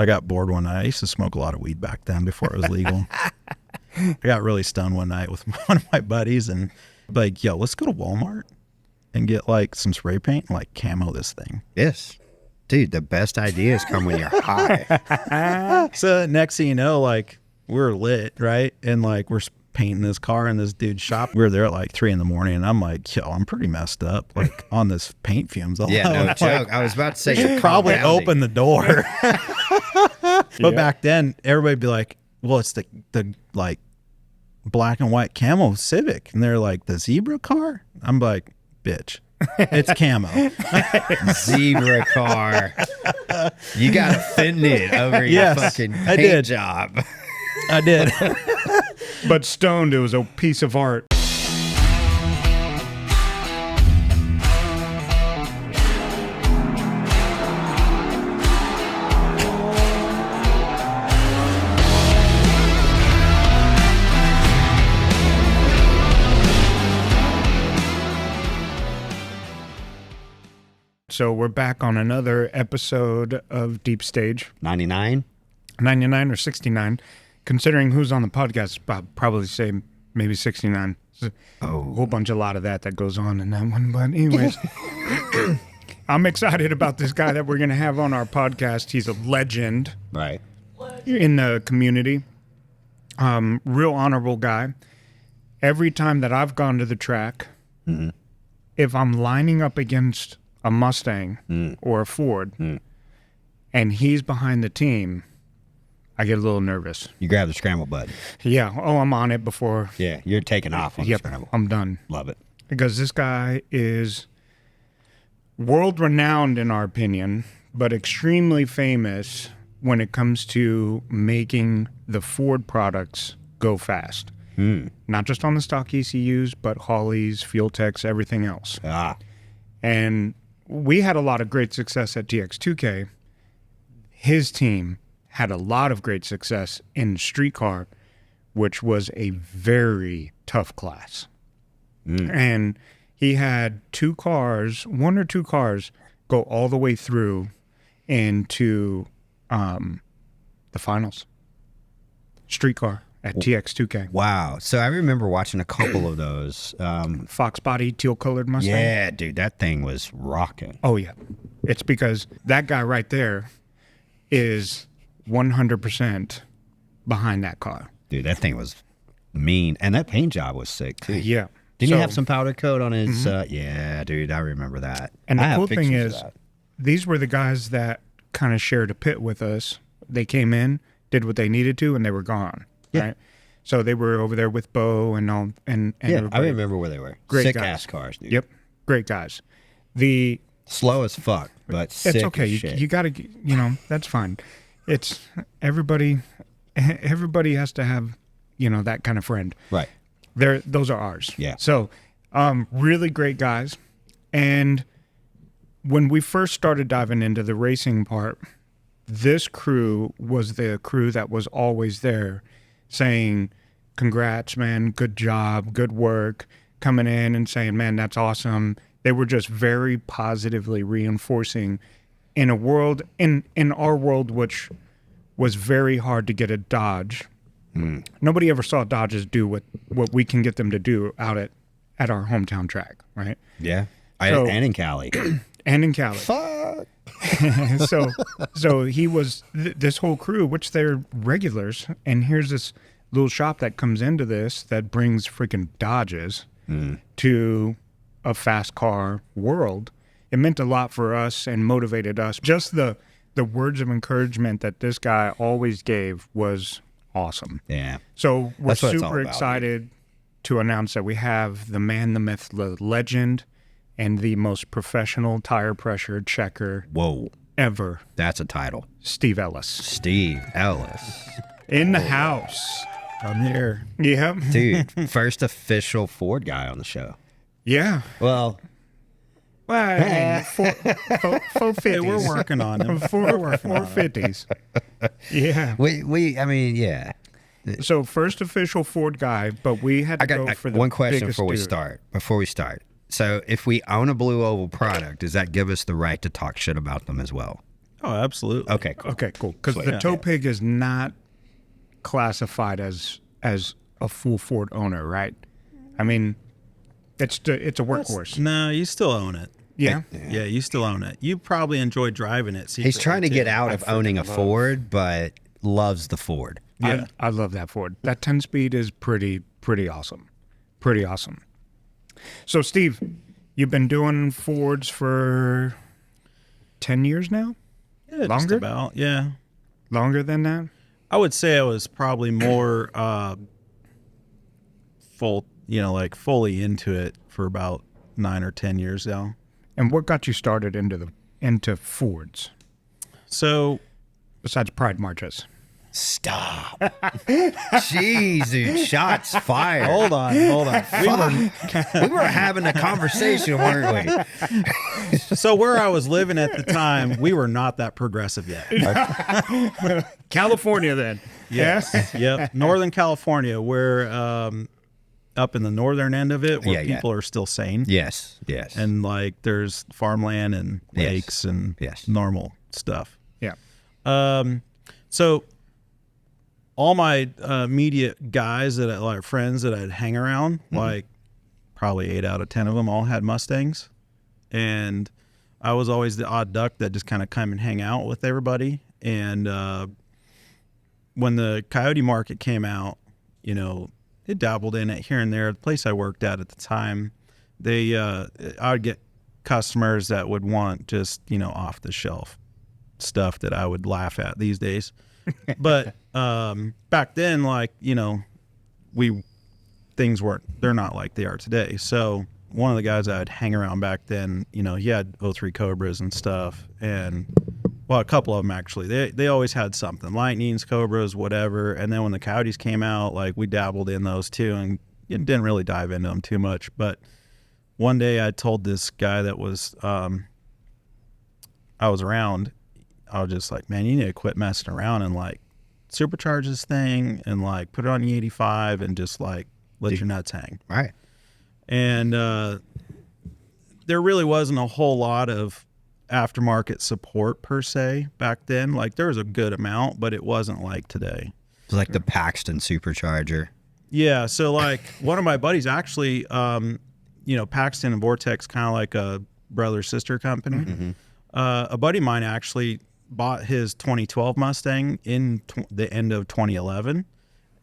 I got bored one night. I used to smoke a lot of weed back then before it was legal. I got really stoned one night with one of my buddies and like, yo, let's go to Walmart and get like some spray paint and like camo this thing. Yes. Dude, the best ideas come when you're high. So next thing you know, like we're lit, right? And like we're painting this car in this dude's shop. We were there at like 3 a.m. and I'm like, yo, I'm pretty messed up like on this paint fumes. Yeah, no like, joke. I was about to say, you should probably open the door. But back then, everybody'd be like, well, it's the like black and white camo Civic. And they're like, the zebra car? I'm like, bitch, it's camo. Zebra car. You got offended over your fucking paint job. I did. But stoned, it was a piece of art. So we're back on another episode of Deep Stage. 99? 99 or 69. Considering who's on the podcast, I'll probably say maybe 69. A whole bunch, a lot of that goes on in that one. But anyways, I'm excited about this guy that we're going to have on our podcast. He's a legend. Right. In the community. Real honorable guy. Every time that I've gone to the track, if I'm lining up against a Mustang or a Ford and he's behind the team, I get a little nervous. You grab the scramble button. Yeah. Oh, I'm on it before. Yeah, you're taking off on the scramble. I'm done. Love it. Because this guy is world-renowned in our opinion, but extremely famous when it comes to making the Ford products go fast. Not just on the stock ECUs, but Hawleys, Fuel Techs, everything else. And we had a lot of great success at TX2K. His team had a lot of great success in street car, which was a very tough class. And he had one or two cars go all the way through into the finals. Street car at TX2K. Wow. So I remember watching a couple of those. Fox body, teal colored Mustang. Yeah, dude, that thing was rocking. Oh, yeah. It's because that guy right there is 100% behind that car. Dude, that thing was mean. And that paint job was sick, too. Yeah. Didn't he have some powder coat on his... yeah, dude, I remember that. And the cool thing is, these were the guys that kind of shared a pit with us. They came in, did what they needed to, and they were gone. Yeah. Right? So they were over there with Bo and all... And yeah, I remember where they were. Great sick-ass cars, dude. Yep. Great guys. Slow as fuck, but sick It's okay. as shit. You got to... that's fine. It's... Everybody has to have, that kind of friend. Right. Those are ours. Yeah. So, really great guys. And when we first started diving into the racing part, this crew was the crew that was always there saying, congrats, man, good job, good work, coming in and saying, man, that's awesome. They were just very positively reinforcing in a world, in our world, which was very hard to get a Dodge. Nobody ever saw Dodges do what we can get them to do out at our hometown track, right? Yeah. And in Cali. And in Cali. Fuck. So he was this whole crew, which they're regulars, and here's this little shop that comes into this that brings freaking Dodges to a fast car world. It meant a lot for us and motivated us. Just the words of encouragement that this guy always gave was awesome. Yeah. So we're super excited to announce that we have the man, the myth, the legend, and the most professional tire pressure checker ever. That's a title. Steve Ellis. Steve Ellis. In the house. I'm here. Yeah. Dude, first official Ford guy on the show. Yeah. Well, I mean, 450s. Hey, we're working on them. 450s. Yeah. I mean, yeah. So first official Ford guy, but we had to go for the one question biggest before we start. So if we own a Blue Oval product, does that give us the right to talk shit about them as well? Oh, absolutely. Okay, cool. Okay, cool. Because Sweet. the tow pig is not classified as a full Ford owner, right? I mean, it's a workhorse. No, you still own it. Yeah. Yeah, you still own it. You probably enjoy driving it. He's trying to secretly, get too. out of owning a Ford, but loves the Ford. Yeah. I love that Ford. That 10-speed is pretty awesome. Pretty awesome. So, Steve, you've been doing Fords for 10 years now? Yeah, Longer? just about. Yeah. Longer than that? I would say I was probably more fully into it for about 9 or 10 years now. And what got you started into Fords So besides Pride Marches? Stop. Jeez, dude. Shots fired. hold on. We were having a conversation, weren't we? So where I was living at the time, we were not that progressive yet. California, then. Yes. Yep. Northern California, where up in the northern end of it, where people are still sane. Yes. And like there's farmland and lakes and normal stuff. Yeah. So all my immediate guys friends that I'd hang around, like probably 8 out of 10 of them all had Mustangs. And I was always the odd duck that just kind of come and hang out with everybody. And when the Coyote market came out, you know, it dabbled in it here and there. The place I worked at the time, I would get customers that would want just, you know, off the shelf stuff that I would laugh at these days. But back then, like, you know, they're not like they are today. So one of the guys I'd hang around back then, you know, he had 03 Cobras and stuff, and well, a couple of them actually. They always had something, Lightnings, Cobras, whatever. And then when the Coyotes came out, like we dabbled in those too, and didn't really dive into them too much. But one day I told this guy that was I was around, I was just like, man, you need to quit messing around and like supercharge this thing and like put it on E85 and just like let your nuts hang. Right. And there really wasn't a whole lot of aftermarket support per se back then. Like there was a good amount, but it wasn't like today. It's like the Paxton supercharger. Yeah. So like one of my buddies actually, you know, Paxton and Vortex, kind of like a brother sister company. Mm-hmm. A buddy of mine actually bought his 2012 Mustang in the end of 2011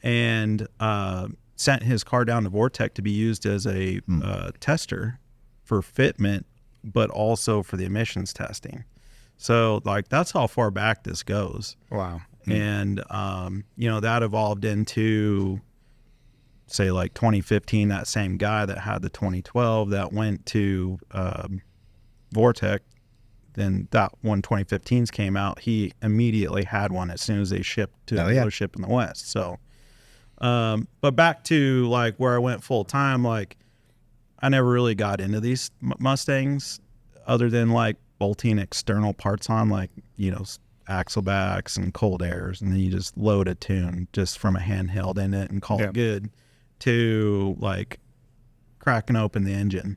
and sent his car down to Vortex to be used as a tester for fitment, but also for the emissions testing. So like that's how far back this goes. Wow. And you know, that evolved into say like 2015, that same guy that had the 2012 that went to Vortex. Then that when 2015s came out, he immediately had one as soon as they shipped to the dealership in the West. So, but back to like where I went full time, like I never really got into these Mustangs other than like bolting external parts on, like, you know, axle backs and cold airs. And then you just load a tune just from a handheld in it and call it good, to like cracking open the engine,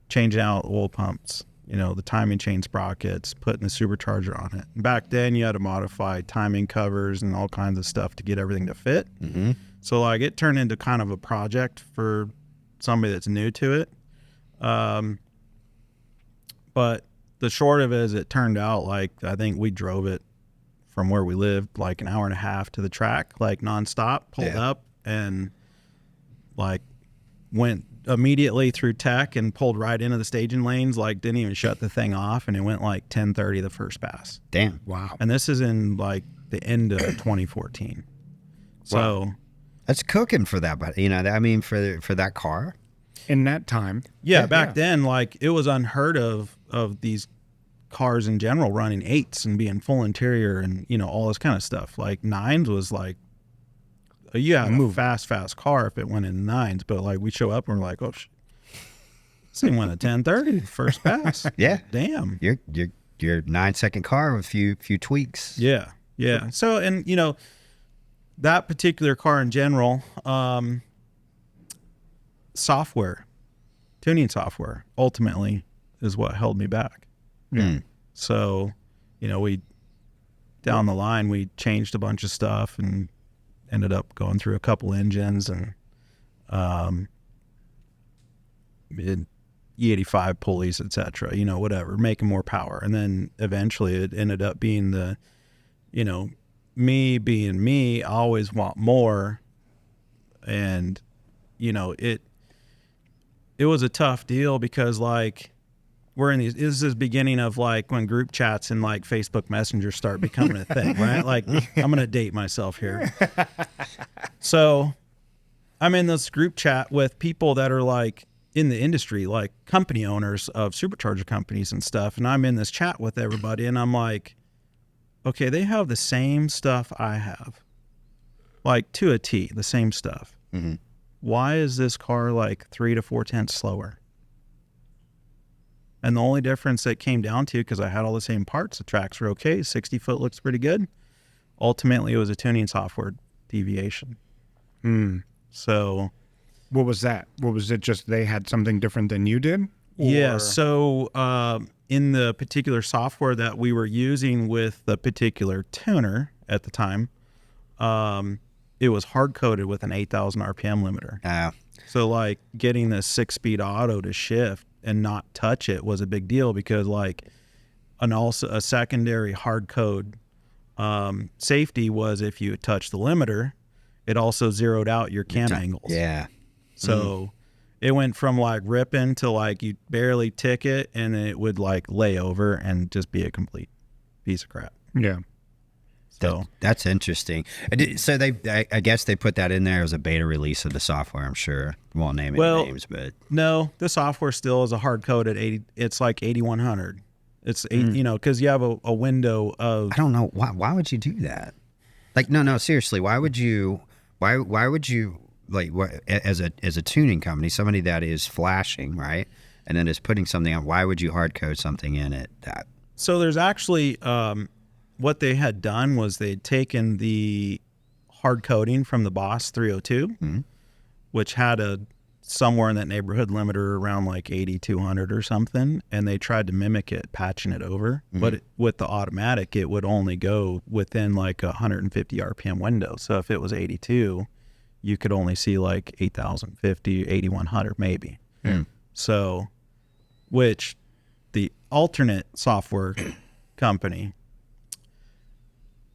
changing out oil pumps, you know, the timing chain sprockets, putting the supercharger on it. And back then you had to modify timing covers and all kinds of stuff to get everything to fit. Mm-hmm. So like it turned into kind of a project for somebody that's new to it. But the short of it is, it turned out like, I think we drove it from where we lived like an hour and a half to the track, like nonstop, pulled up and like went immediately through tech and pulled right into the staging lanes, like didn't even shut the thing off, and it went like 10:30 the first pass. Damn. Wow. And this is in like the end of 2014. So that's cooking for that, but you know, I mean, for that car. In that time. back then, like it was unheard of these cars in general running 8s and being full interior and, you know, all this kind of stuff. Like 9s was like, a fast car if it went in 9s, but like we show up and we're like, oh, this thing went at 10:30 first pass. Yeah. Damn. Your 9-second car with a few tweaks. Yeah. So, and you know, that particular car in general, tuning software ultimately is what held me back. Yeah. So, you know, we down the line, we changed a bunch of stuff and ended up going through a couple engines and E85 pulleys, etc. You know, whatever, making more power. And then eventually it ended up being the, you know, me being me, I always want more. And, you know, it was a tough deal because like we're in these, this is the beginning of like when group chats and like Facebook Messenger start becoming a thing, right? Like I'm going to date myself here. So I'm in this group chat with people that are like in the industry, like company owners of supercharger companies and stuff. And I'm in this chat with everybody and I'm like, okay, they have the same stuff I have, like to a T, the same stuff. Mm-hmm. Why is this car like 3 to 4 tenths slower? And the only difference that came down to, because I had all the same parts, the tracks were okay, 60 foot looks pretty good. Ultimately, it was a tuning software deviation. So what was that? What was it? Just they had something different than you did? Yeah. So in the particular software that we were using with the particular tuner at the time, it was hard coded with an 8,000 RPM limiter. So like getting the 6-speed auto to shift and not touch it was a big deal because like also a secondary hard code safety was if you touch the limiter, it also zeroed out your cam angles. Yeah. So it went from like ripping to like you barely tick it and then it would like lay over and just be a complete piece of crap. Yeah. So that's interesting. So I guess they put that in there as a beta release of the software. I'm sure. Won't name any names, but no, the software still is a hard code at 80. It's like 8100. It's you know, because you have a window of. I don't know why would you do that? Like no, seriously. Why would you? Why would you like as a tuning company, somebody that is flashing right, and then is putting something on? Why would you hard code something in it that? So there's actually. What they had done was they'd taken the hard coding from the Boss 302, which had a somewhere in that neighborhood limiter around like 8200 or something, and they tried to mimic it, patching it over. But with the automatic, it would only go within like 150 RPM window. So if it was 82, you could only see like 8050, 8100 maybe. So, which the alternate software company,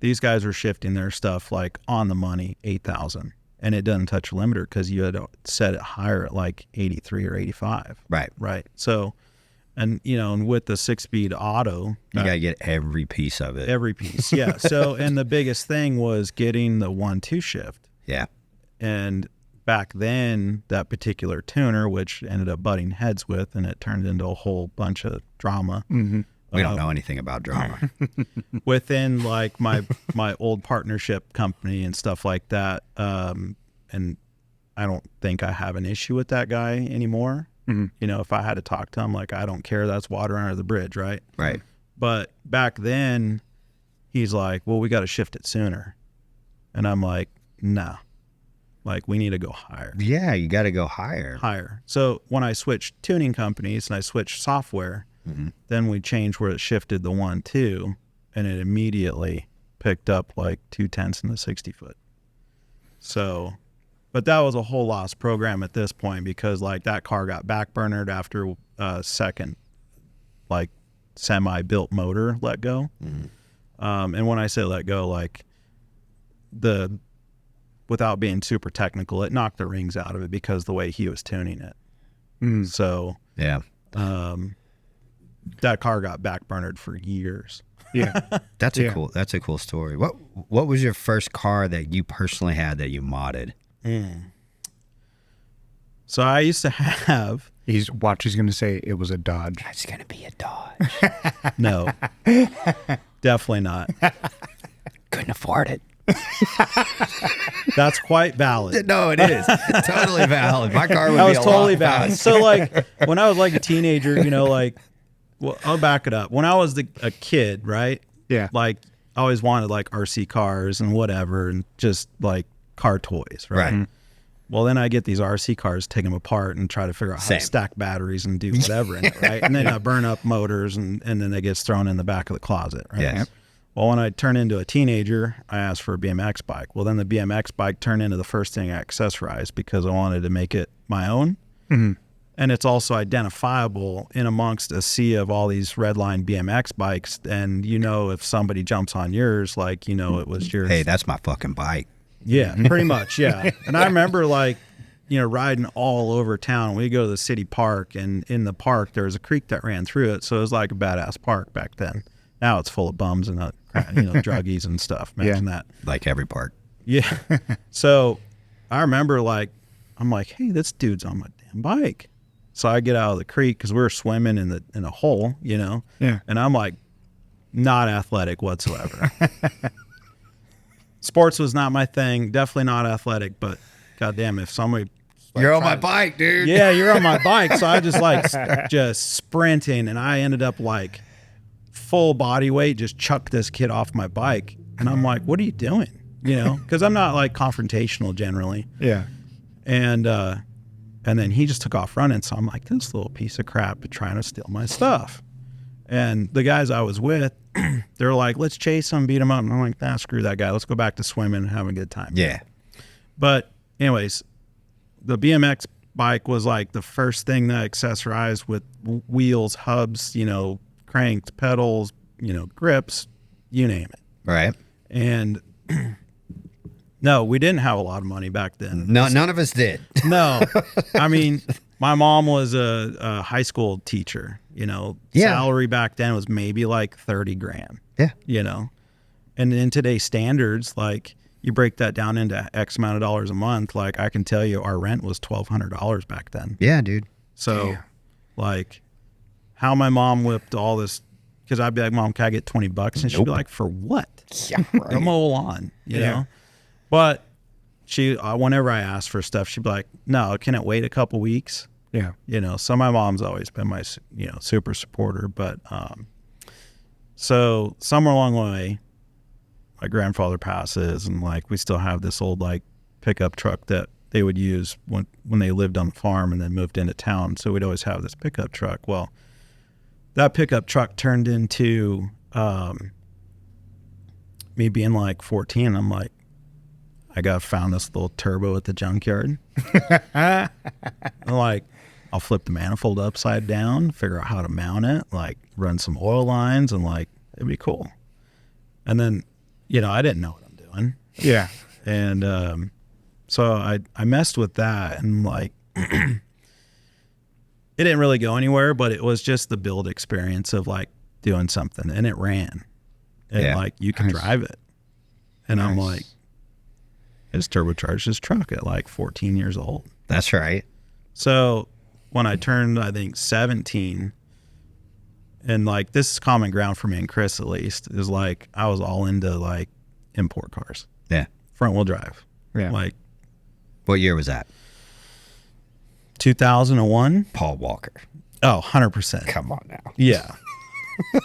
these guys were shifting their stuff like on the money, 8,000, and it doesn't touch a limiter because you had set it higher at like 83 or 85. Right. So, and you know, and with the 6-speed auto, you gotta get every piece of it. Every piece, yeah. So, and the biggest thing was getting the 1-2 shift. Yeah. And back then, that particular tuner, which ended up butting heads with, and it turned into a whole bunch of drama. We don't know anything about drama. Within like my old partnership company and stuff like that, and I don't think I have an issue with that guy anymore. You know, if I had to talk to him, like, I don't care, that's water under the bridge, right? Right. But back then, he's like, well, we got to shift it sooner. And I'm like, nah, like, we need to go higher. Yeah, you got to go higher. So when I switched tuning companies and I switched software, then we changed where it shifted the 1-2, and it immediately picked up like 2 tenths in the 60 foot. So, but that was a whole lost program at this point because like that car got backburnered after a second like semi-built motor let go. And when I say let go, like without being super technical, it knocked the rings out of it because the way he was tuning it. So yeah. That car got backburnered for years. Yeah. That's a cool story. What was your first car that you personally had that you modded? So I used to have. He's going to say it was a Dodge. It's going to be a Dodge. No, definitely not. Couldn't afford it. That's quite valid. No, it is totally valid. My car would that be was a totally lot valid. faster. So like when I was like a teenager, you know, like, well, I'll back it up. When I was a kid, right? Yeah. Like I always wanted like RC cars and whatever, and just like car toys, right? Well, then I get these RC cars, take them apart, and try to figure out how to stack batteries and do whatever in it, right? And then I burn up motors, and then it gets thrown in the back of the closet, right? Yes. Well, when I turned into a teenager, I asked for a BMX bike. Well, then the BMX bike turned into the first thing I accessorized because I wanted to make it my own. Mm-hmm. And it's also identifiable in amongst a sea of all these redline BMX bikes. And if somebody jumps on yours, like, it was yours. Hey, that's my fucking bike. Yeah, pretty much. Yeah. And I remember like, riding all over town. We go to the city park, and in the park, there was a creek that ran through it. So it was like a badass park back then. Now it's full of bums and, druggies and stuff. Imagine that. Like every park. Yeah. So I remember like, I'm like, hey, this dude's on my damn bike. So I get out of the creek because we were swimming in a hole, Yeah. and I'm like, not athletic whatsoever. Sports was not my thing. Definitely not athletic, but goddamn, if somebody You're on my bike, dude. yeah, you're on my bike. So I just like just sprinting, and I ended up like full body weight, just chucked this kid off my bike. And I'm like, what are you doing? Because I'm not like confrontational generally. Yeah. And then he just took off running. So I'm like, this little piece of crap trying to steal my stuff. And the guys I was with, they're like, let's chase him, beat him up. And I'm like, nah, screw that guy. Let's go back to swimming and have a good time. Yeah. But anyways, the BMX bike was like the first thing that accessorized with wheels, hubs, cranks, pedals, grips, you name it. Right. And no, we didn't have a lot of money back then. No, none of us did. No. I mean, my mom was a high school teacher, Yeah. Salary back then was maybe like 30 grand. Yeah. And in today's standards, like you break that down into X amount of dollars a month, like I can tell you our rent was $1,200 back then. Yeah, dude. So like how my mom whipped all this, because I'd be like, Mom, can I get $20? And she'd be like, for what? Yeah, right. Go mow a lawn, you know? But she, whenever I asked for stuff, she'd be like, no, can it wait a couple weeks? Yeah. So my mom's always been my, super supporter. But so somewhere along the way, my grandfather passes, and like we still have this old like pickup truck that they would use when they lived on the farm and then moved into town. So we'd always have this pickup truck. Well, that pickup truck turned into me being like 14. I'm like, I found this little turbo at the junkyard. I'm like, I'll flip the manifold upside down, figure out how to mount it, like run some oil lines, and like it'd be cool. And then, I didn't know what I'm doing. Yeah. And so I messed with that, and like it didn't really go anywhere, but it was just the build experience of like doing something, and it ran. And like you can drive it. And I'm like, I just turbocharged his truck at like 14 years old. That's right. So when I turned, I think 17, and like this is common ground for me and Chris at least, is like I was all into like import cars. Yeah. Front wheel drive. Yeah. Like What year was that? 2001. Paul Walker. Oh, 100%. Come on now. Yeah.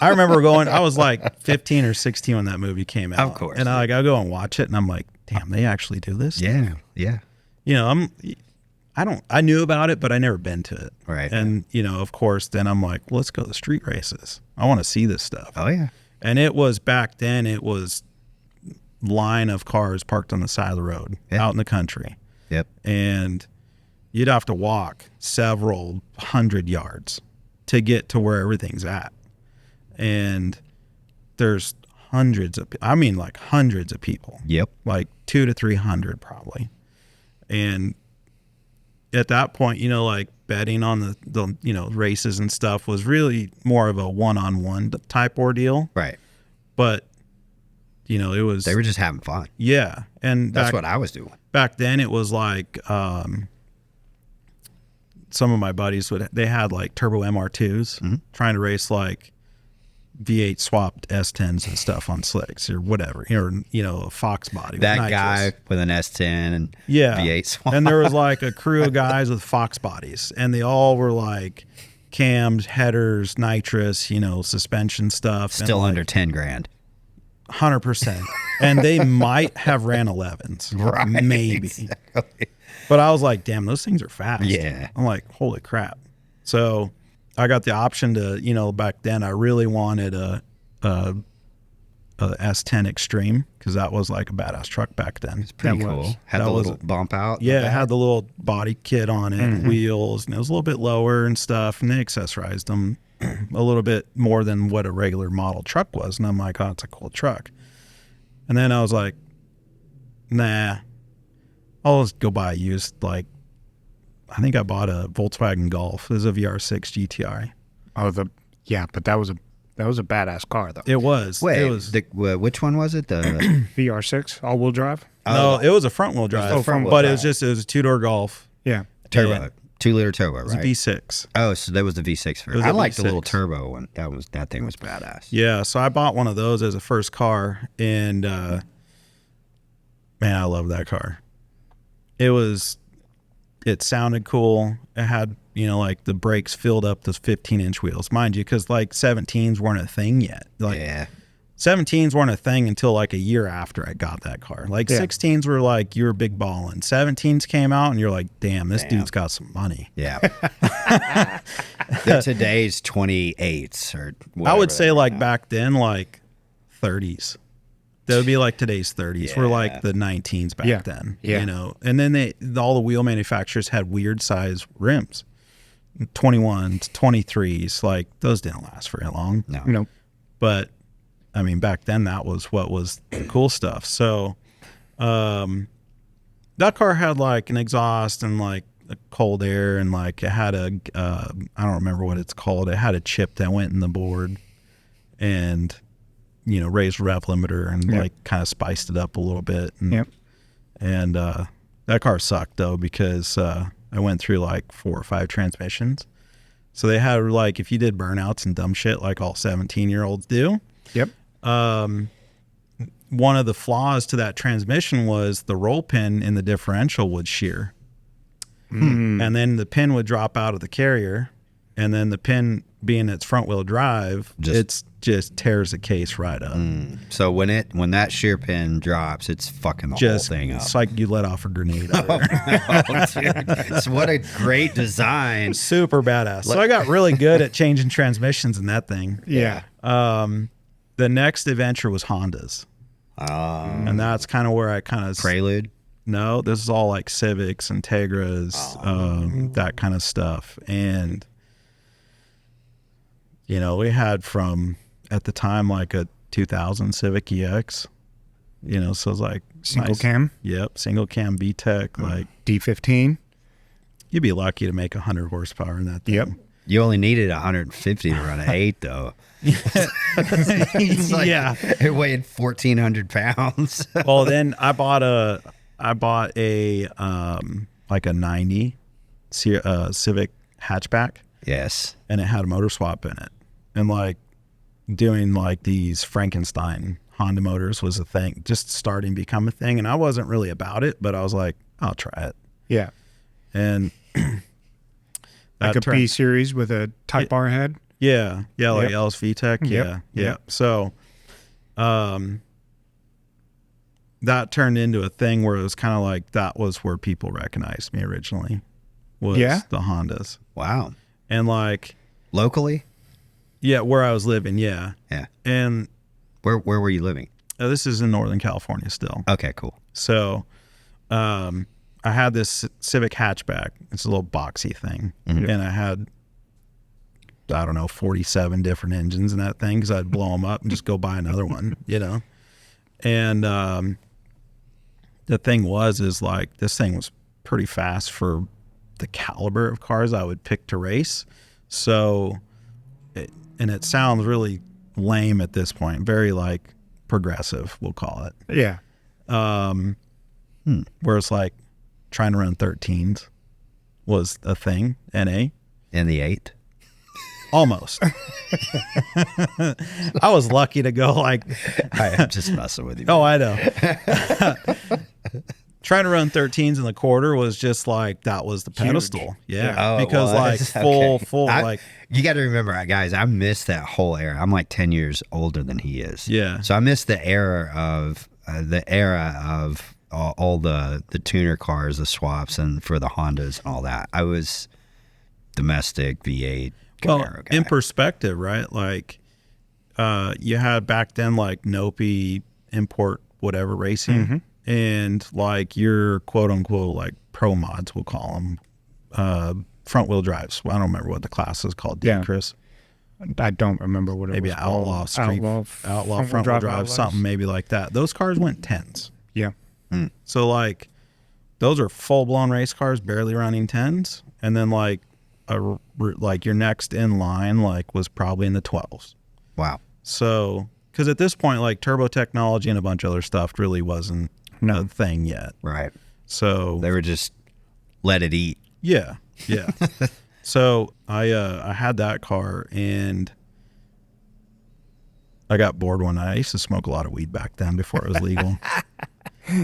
I remember I was like 15 or 16 when that movie came out. Of course. And I go and watch it, and I'm like, damn, they actually do this? Yeah. Yeah. I knew about it, but I never been to it. Right. And, of course, then I'm like, well, let's go to street races. I want to see this stuff. Oh, yeah. And it was back then, it was line of cars parked on the side of the road out in the country. Yep. And you'd have to walk several hundred yards to get to where everything's at. And there's hundreds of people. Yep. Like 200 to 300 probably. And at that point, like betting on the races and stuff was really more of a one-on-one type ordeal. Right. But, it was... They were just having fun. Yeah. And that's what I was doing. Back then it was like... some of my buddies they had like turbo MR2s trying to race like V8 swapped S10s and stuff on slicks or whatever, or a Fox body. That guy with an S10 and V8 swap. And there was like a crew of guys with Fox bodies, and they all were like cams, headers, nitrous, suspension stuff. Still under 10 grand. 100%. And they might have ran 11s, right? Maybe. Exactly. But I was like, damn, those things are fast. Yeah. I'm like, holy crap. So I got the option to, back then I really wanted a S10 Extreme, because that was like a badass truck back then. It's pretty That cool. was. Had That the was- little bump out. in Yeah, the it had back. the little body kit on it, wheels, and it was a little bit lower and stuff, and they accessorized them a little bit more than what a regular model truck was. And I'm like, oh, it's a cool truck. And then I was like, nah, I'll just go buy a used, like, I think I bought a Volkswagen Golf. It was a VR6 GTI. Oh, but that was a badass car though. It was. Wait, It was. which one was it? The VR6 all-wheel drive. No, it was a front wheel drive. Oh, front wheel but drive. it was a 2-door Golf. Yeah. turbo, Yeah. 2-liter turbo, It was a right? V6. Oh, so that was the V6 was version. a I like the V6. little turbo one. That thing was badass. Yeah, so I bought one of those as a first car, and man, I love that car. It sounded cool. It had, like the brakes filled up those 15-inch wheels, mind you, because like 17s weren't a thing yet. Like Yeah. 17s weren't a thing until like a year after I got that car. Like Yeah. 16s were like, you were big ballin'. 17s came out, and you're like, damn, this dude's got some money. Yeah. Today's 28s or I would whatever say they like are now. back then, like 30s. That would be like today's 30s. We're Yeah. like the 19s back Yeah. then. Yeah. And then all the wheel manufacturers had weird size rims. 21s, 23s, like those didn't last very long. No. No. But I mean, back then that was what was the cool stuff. So that car had like an exhaust and like a cold air, and like it had I don't remember what it's called. It had a chip that went in the board and raised rev limiter and Yep. like kind of spiced it up a little bit. And, Yep. and that car sucked though, because I went through like 4 or 5 transmissions. So they had like, if you did burnouts and dumb shit like all 17-year-olds do, Yep. one of the flaws to that transmission was the roll pin in the differential would shear. And then the pin would drop out of the carrier, and then the pin being its front wheel drive, it's just tears the case right up. So when that shear pin drops, it's fucking the Just whole thing up. it's like you let off a grenade. Oh, dude. So what a great design. Super badass. So I got really good at changing transmissions in that thing. Yeah. The next adventure was Hondas. And that's kind of where I kind of Prelude. No, this is all like Civics, Integras, that kind of stuff. And, we had from, at the time, like a 2000 Civic EX, so it was like Single nice. cam. Yep, single cam VTEC. Like, D15. you'd be lucky to make 100 horsepower in that thing. Yep. You only needed 150 to run an 8, though. It's like, Yeah. It weighed 1,400 pounds. Well, then I bought a like a 90 Civic hatchback, Yes. and it had a motor swap in it. And like doing like these Frankenstein Honda motors was a thing, just starting to become a thing. And I wasn't really about it, but I was like, I'll try it. Yeah. And Like a turned- P series with a Type R head. Yeah. Yeah. Like Yep. Ellis VTEC. Yep. Yeah. Yeah. Yep. So, that turned into a thing where it was kind of like, that was where people recognized me originally, was Yeah? the Hondas. Wow. And like, Locally? yeah, where I was living. Yeah. Yeah. And Where were you living? this is in Northern California still. Okay, cool. So, I had this Civic hatchback. It's a little boxy thing. And I had, I don't know, 47 different engines in that thing, because I'd blow them up and just go buy another one, And the thing is like, this thing was pretty fast for the caliber of cars I would pick to race. So, it sounds really lame at this point, very like progressive, we'll call it. Yeah. Where it's like trying to run 13s was a thing, NA. In the 8? Almost. I was lucky to go like, I'm just messing with you. oh, I know. Trying to run 13s in the quarter was just like, that was the pedestal. Yeah. Oh, it because like was? full, Okay. like, You got to remember, guys, I missed that whole era. I'm like 10 years older than he is. Yeah. So I missed the era of all the tuner cars, the swaps, and for the Hondas and all that. I was domestic V8 well, Camaro guy. in perspective, right? Like, you had back then like Nopi import whatever racing, and like your quote unquote like pro mods, we'll call them, front wheel drives. Well, I don't remember what the class is called. Yeah. Chris? I don't remember what it Maybe was outlaw called. street, outlaw front wheel drive, outlaws. something maybe like that. Those cars went 10s. Yeah. So like those are full blown race cars, barely running 10s, and then like like your next in line like was probably in the 12s. Wow. So because at this point like turbo technology and a bunch of other stuff really wasn't a thing yet. Right. So They were just let it eat. yeah. So I had that car and I got bored one night. I used to smoke a lot of weed back then before it was legal.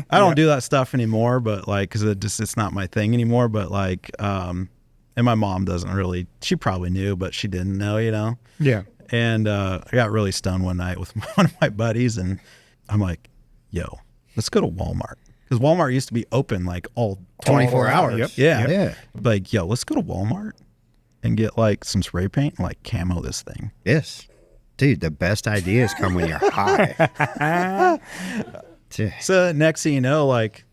I don't do that stuff anymore, but like, cause it's not my thing anymore, but like, and my mom doesn't really, she probably knew, but she didn't know, you know? Yeah. And, I got really stoned one night with one of my buddies and I'm like, yo, let's go to Walmart. Cause Walmart used to be open like all 24 hours. Yep. Yeah. Yeah. Like, yo, let's go to Walmart and get like some spray paint and like camo this thing. Yes. Dude, the best ideas come when you're high. So next thing you know, like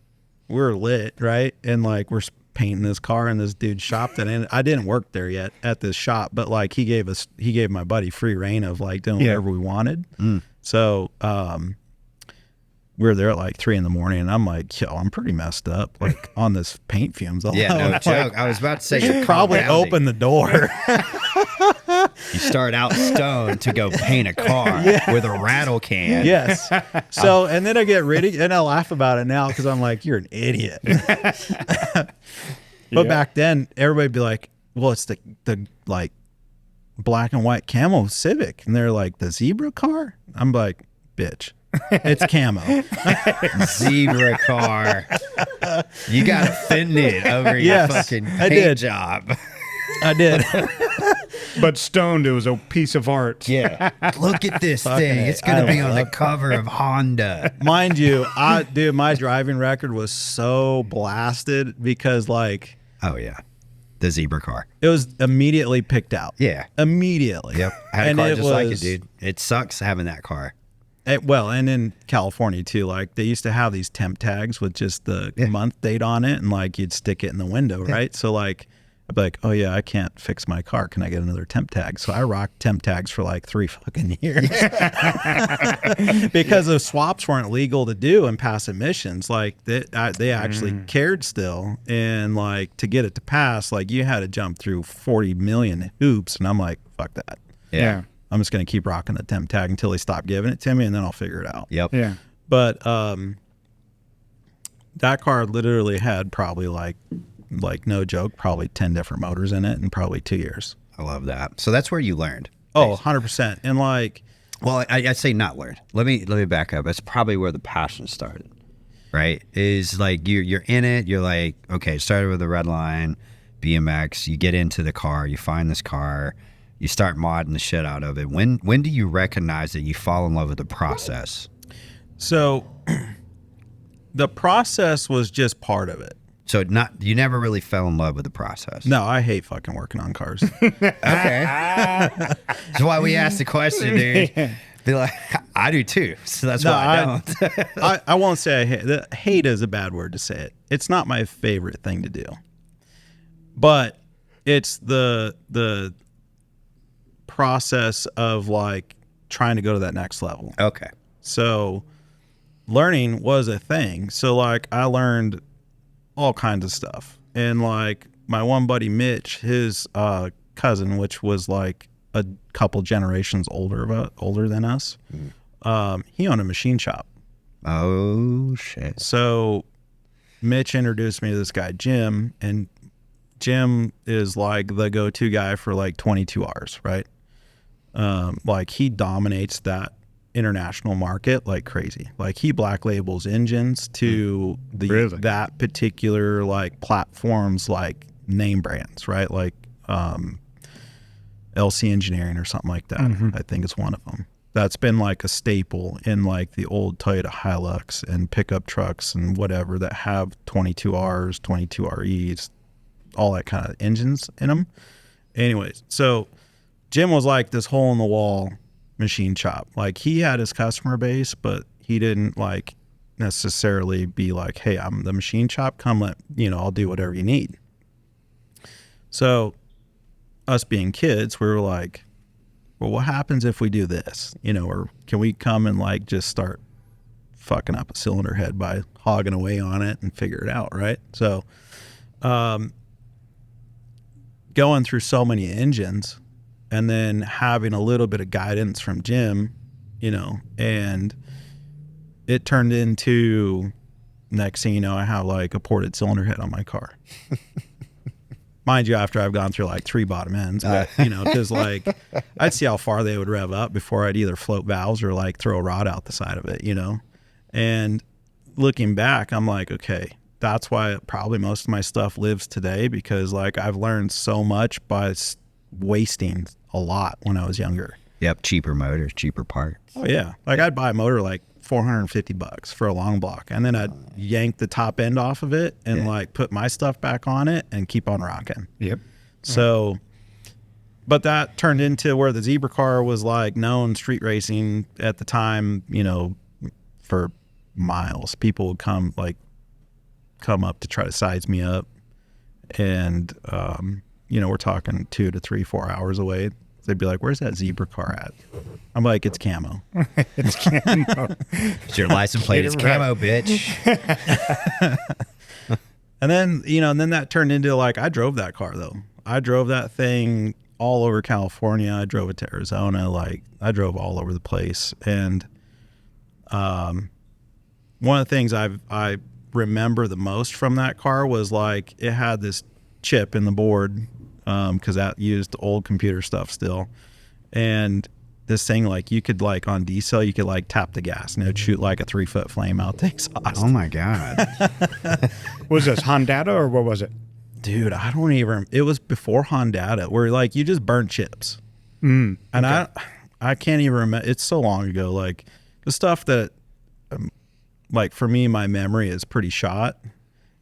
we're lit, right? And like we're painting this car and this dude shopped it. And I didn't work there yet at this shop, but like he gave my buddy free reign of like doing whatever we wanted. So, we were there at like 3 a.m. and I'm like, yo, I'm pretty messed up, like on this paint fumes alone. Yeah, no Like, joke. I was about to say, you're probably compounding. open the door. You start out stoned to go paint a car with a rattle can. Yes. So, and then I get ready and I laugh about it now because I'm like, you're an idiot. But back then, everybody'd be like, well, it's the like black and white camo Civic. And they're like, the zebra car? I'm like, bitch, it's camo. Zebra car. You got offended over your fucking I paint did. job. I did. But stoned, it was a piece of art. Yeah. Look at this thing. It's going to be on the cover of Honda. Mind you, dude, my driving record was so blasted because like, Oh, yeah. The zebra car. it was immediately picked out. Yeah. Immediately. Yep. I had a And car it just like it, was- dude. It sucks having that car. Well, and in California too, like they used to have these temp tags with just the month date on it, and like you'd stick it in the window, right? So like, I'd be like, oh yeah, I can't fix my car. Can I get another temp tag? So I rocked temp tags for like 3 fucking years because the swaps weren't legal to do and pass emissions. Like they actually cared still, and like to get it to pass, like you had to jump through 40 million hoops, and I'm like, fuck that. Yeah. I'm just going to keep rocking the temp tag until they stop giving it to me, and then I'll figure it out. Yep. Yeah. But that car literally had probably like no joke, probably 10 different motors in it in probably 2 years. I love that. So that's where you learned. Oh, 100%. And like, Well, I say not learned. Let me back up. That's probably where the passion started. Right? Is like you're in it. You're like, okay, started with the red line, BMX. You get into the car. You find this car. You start modding the shit out of it. When do you recognize that you fall in love with the process? so the process was just part of it. So you never really fell in love with the process. No, I hate fucking working on cars. Okay. That's why we asked the question, dude. Be like, I do too. So that's why I don't. I won't say I hate. Hate is a bad word to say it. It's not my favorite thing to do, but it's the process of like trying to go to that next level. Okay. So learning was a thing. So like I learned all kinds of stuff. And like my one buddy Mitch, his cousin, which was like a couple generations older than us, he owned a machine shop. Oh shit. So Mitch introduced me to this guy Jim, and Jim is like the go-to guy for like 22 Rs, right? Like he dominates that international market like crazy. Like he black labels engines to that particular like platforms, like name brands, right? Like LC Engineering or something like that. I think it's one of them. That's been like a staple in like the old Toyota Hilux and pickup trucks and whatever that have 22 Rs, 22 REs, all that kind of engines in them. Anyways, so Jim was like this hole in the wall machine shop. Like he had his customer base, but he didn't like necessarily be like, hey, I'm the machine shop, come let, I'll do whatever you need. So us being kids, we were like, well, what happens if we do this? Or can we come and like just start fucking up a cylinder head by hogging away on it and figure it out, right? So going through so many engines and then having a little bit of guidance from Jim, and it turned into, next thing you know, I have like a ported cylinder head on my car. Mind you, after I've gone through like 3 bottom ends, but, because like I'd see how far they would rev up before I'd either float valves or like throw a rod out the side of it, And looking back, I'm like, okay, that's why probably most of my stuff lives today, because like I've learned so much by wasting a lot when I was younger. Yep, cheaper motors, cheaper parts. Oh yeah, like I'd buy a motor like $450 for a long block, and then I'd yank the top end off of it and like put my stuff back on it and keep on rocking. Yep. So, but that turned into where the Zebra car was like known street racing at the time, for miles. People would come up to try to size me up, and we're talking 2 to 3, 4 hours away. They'd be like, where's that Zebra car at? I'm like, it's camo. It's camo. It's your license plate. It's camo, bitch. And then, and then that turned into like, I drove that car though. I drove that thing all over California. I drove it to Arizona. Like I drove all over the place. And one of the things I remember the most from that car was like, it had this chip in the board, because that used old computer stuff still, and this thing, like you could like on diesel, you could like tap the gas and it would shoot like a 3-foot flame out the exhaust. Oh my god. Was this Honda or what was it? Dude, I don't even, it was before Honda, where like you just burn chips. And okay. I can't even remember, it's so long ago. Like the stuff that like for me, my memory is pretty shot,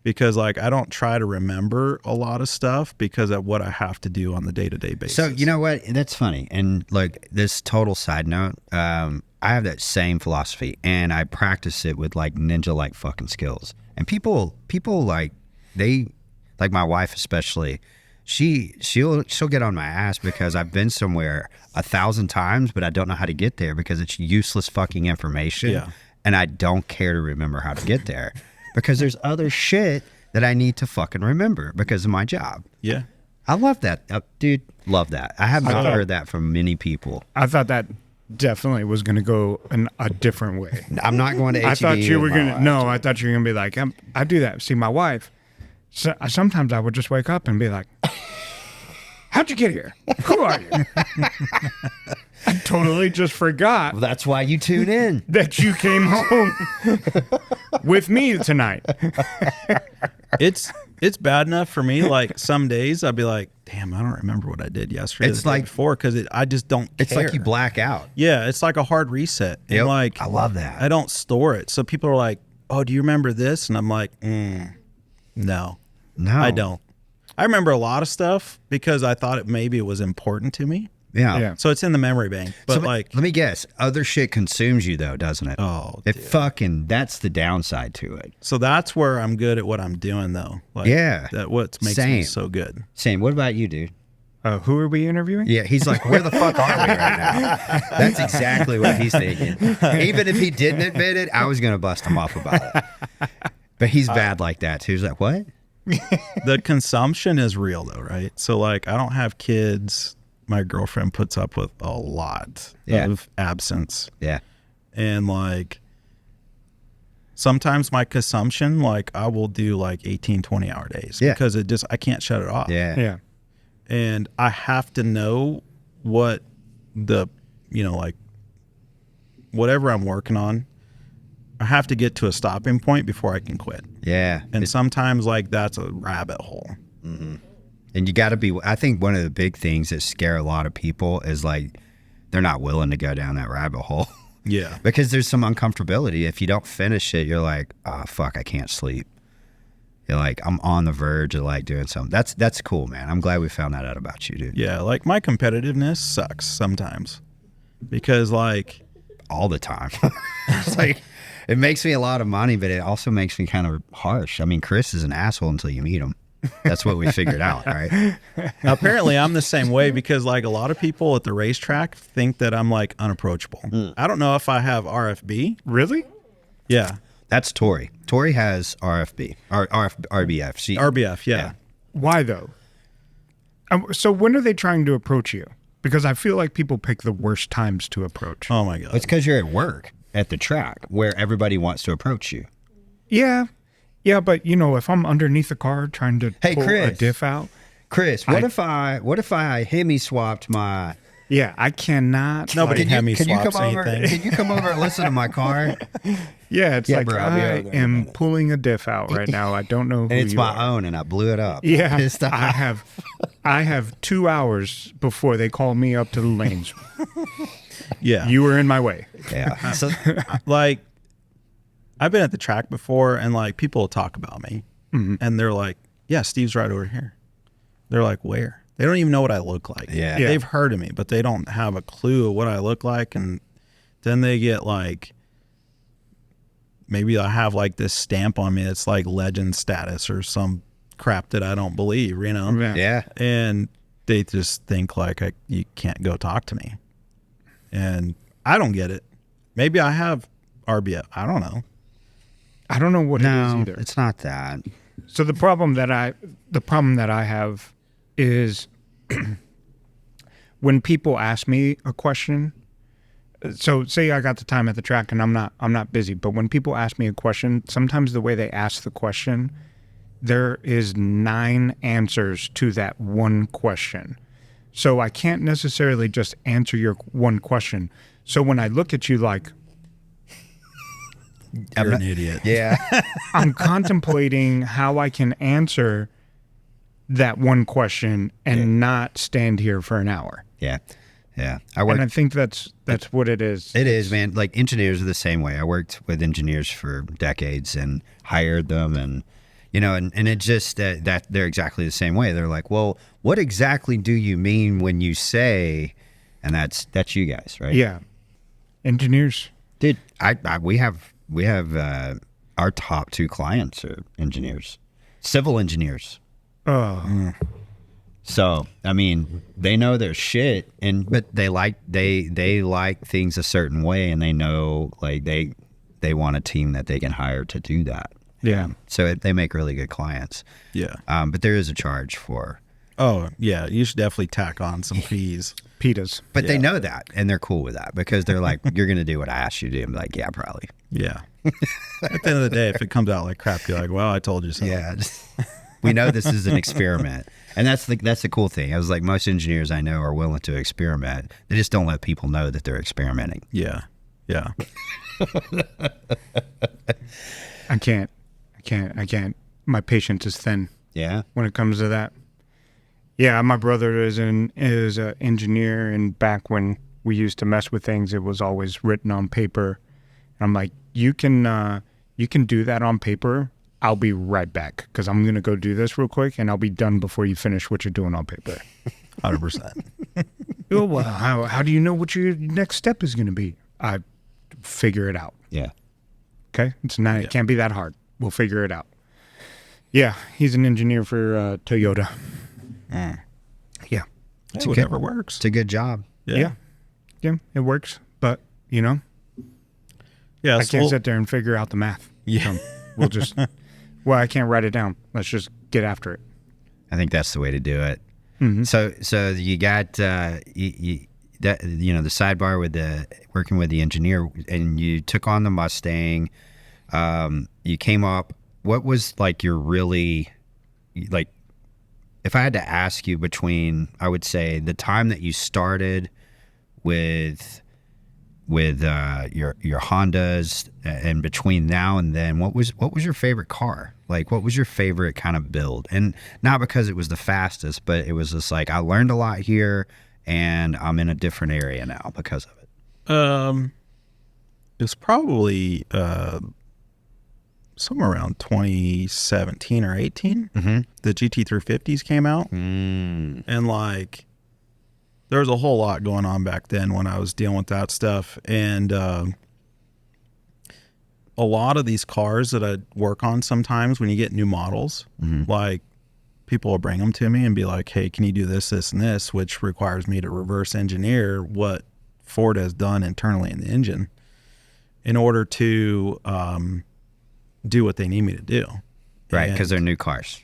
because like I don't try to remember a lot of stuff because of what I have to do on the day-to-day basis. So you know what? That's funny. And like this total side note, I have that same philosophy, and I practice it with like ninja-like fucking skills. And people like like my wife especially, she'll get on my ass because I've been somewhere 1,000 times, but I don't know how to get there because it's useless fucking information. Yeah. And I don't care to remember how to get there. Because there's other shit that I need to fucking remember because of my job. Yeah. I love that. Dude, love that. I have not heard that from many people. I thought that definitely was going to go a different way. I'm not going to HEB. I thought you were going to, no, I thought you were going to be like, I do that. See, my wife, sometimes I would just wake up and be like, how'd you get here? Who are you? I totally just forgot. Well, that's why you tune in. That you came home with me tonight. It's bad enough for me. Like some days I'll be like, damn, I don't remember what I did yesterday. It's like before, because I just don't care. It's like you black out. Yeah, it's like a hard reset. Yep. And like I love that. I don't store it. So people are like, oh, do you remember this? And I'm like, no, I don't. I remember a lot of stuff because I thought maybe it was important to me. Yeah. So it's in the memory bank. But so, like, let me guess, other shit consumes you though, doesn't it? Oh, it fucking, that's the downside to it. So that's where I'm good at what I'm doing though. Like, yeah. That what makes me so good. Same. What about you, dude? Who are we interviewing? Yeah, he's like, where the fuck are we right now? That's exactly what he's thinking. Even if he didn't admit it, I was going to bust him off about it. But he's bad like that too. He's like, what? The consumption is real though, right? So like, I don't have kids. My girlfriend puts up with a lot of absence. Yeah. And like, sometimes my consumption, like I will do like 18, 20-hour days because I can't shut it off. Yeah. Yeah. And I have to know what the, like whatever I'm working on, I have to get to a stopping point before I can quit. Yeah. And sometimes like that's a rabbit hole. Mm-hmm. And you got to be, I think one of the big things that scare a lot of people is like, they're not willing to go down that rabbit hole. Yeah. Because there's some uncomfortability. If you don't finish it, you're like, oh, fuck, I can't sleep. You're like, I'm on the verge of like doing something. That's cool, man. I'm glad we found that out about you, dude. Yeah. Like my competitiveness sucks sometimes because like all the time. It's like, it makes me a lot of money, but it also makes me kind of harsh. I mean, Chris is an asshole until you meet him. That's what we figured out, right? apparently I'm the same way because like a lot of people at the racetrack think that I'm like unapproachable. I don't know if I have RFB. Really? Yeah. That's Tori. Tori has RFB, RBF. RBF, yeah. Why though? So when are they trying to approach you? Because I feel like people pick the worst times to approach. Oh my God. It's because you're at work at the track where everybody wants to approach you. Yeah. Yeah, but you know, if I'm underneath the car trying to pull a Chris. diff out. Chris, what if I Hemi swapped my... Yeah, I cannot. Nobody Hemi Can you swaps come over? anything. Can you come over and listen to my car? Yeah, it's like bro, I'll be I over there in a am minute. pulling a diff out right now. I don't know who And it's you my are. own, and I blew it up. Yeah, Pissed off. I have 2 hours before they call me up to the lanes. Yeah. You were in my way. Yeah. So, Like I've been at the track before and like people will talk about me and they're like, yeah, Steve's right over here. They're like, where? They don't even know what I look like. Yeah. Yeah. They've heard of me, but they don't have a clue of what I look like. And then they get like, maybe I have like this stamp on me. It's like legend status or some crap that I don't believe, you know? yeah. And they just think like you can't go talk to me. And I don't get it. Maybe I have RBF. I don't know. I don't know what it is No, either. it's not that. So the problem that I have is when people ask me a question. So say I got the time at the track and I'm not busy, but when people ask me a question, sometimes the way they ask the question, there is 9 answers to that one question. So I can't necessarily just answer your one question. So when I look at you like, You're an idiot. Yeah. I'm contemplating how I can answer that one question and not stand here for an hour. Yeah. Yeah. And I think that's what it is. It is, man. Like engineers are the same way. I worked with engineers for decades and hired them, and and it just that they're exactly the same way. They're like, well, what exactly do you mean when you say, and that's you guys, right? Yeah. Engineers. Dude, we have our top 2 clients are engineers, civil engineers. Oh. So, I mean, they know their shit, but they like things a certain way, and they know like they want a team that they can hire to do that. Yeah. So they make really good clients. Yeah. But there is a charge for. Oh, yeah. You should definitely tack on some fees. Pitas. But they know that, and they're cool with that because they're like, you're going to do what I asked you to do. I'm like, yeah, probably. Yeah. At the end of the day, if it comes out like crap, you're like, well, I told you so. Yeah. We know this is an experiment. And that's the cool thing. I was like, most engineers I know are willing to experiment. They just don't let people know that they're experimenting. Yeah. Yeah. I can't. My patience is thin Yeah. when it comes to that. Yeah, my brother is an engineer, and back when we used to mess with things, it was always written on paper. And I'm like, you can do that on paper. I'll be right back because I'm gonna go do this real quick, and I'll be done before you finish what you're doing on paper. 100%. Oh, well, how do you know what your next step is gonna be? I figure it out. Yeah. Okay, it's not. It can't be that hard. We'll figure it out. Yeah, he's an engineer for Toyota. Yeah. Hey, It's whatever works. It's a good job. Yeah, it works. But Yeah. I so can't sit there and figure out the math. Yeah. We'll just. Well, I can't write it down. Let's just get after it. I think that's the way to do it. Mm-hmm. So you got the sidebar with the working with the engineer, and you took on the Mustang. You came up. What was like your really like? If I had to ask you between, I would say the time that you started with your Hondas, and between now and then, what was your favorite car? Like, what was your favorite kind of build? And not because it was the fastest, but it was just like, I learned a lot here, and I'm in a different area now because of it. It's probably somewhere around 2017 or 18. Mm-hmm. The GT350s came out. Mm. And like, there was a whole lot going on back then when I was dealing with that stuff. And a lot of these cars that I work on sometimes when you get new models, like people will bring them to me and be like, hey, can you do this, this, and this, which requires me to reverse engineer what Ford has done internally in the engine in order to do what they need me to do. Right, because they're new cars.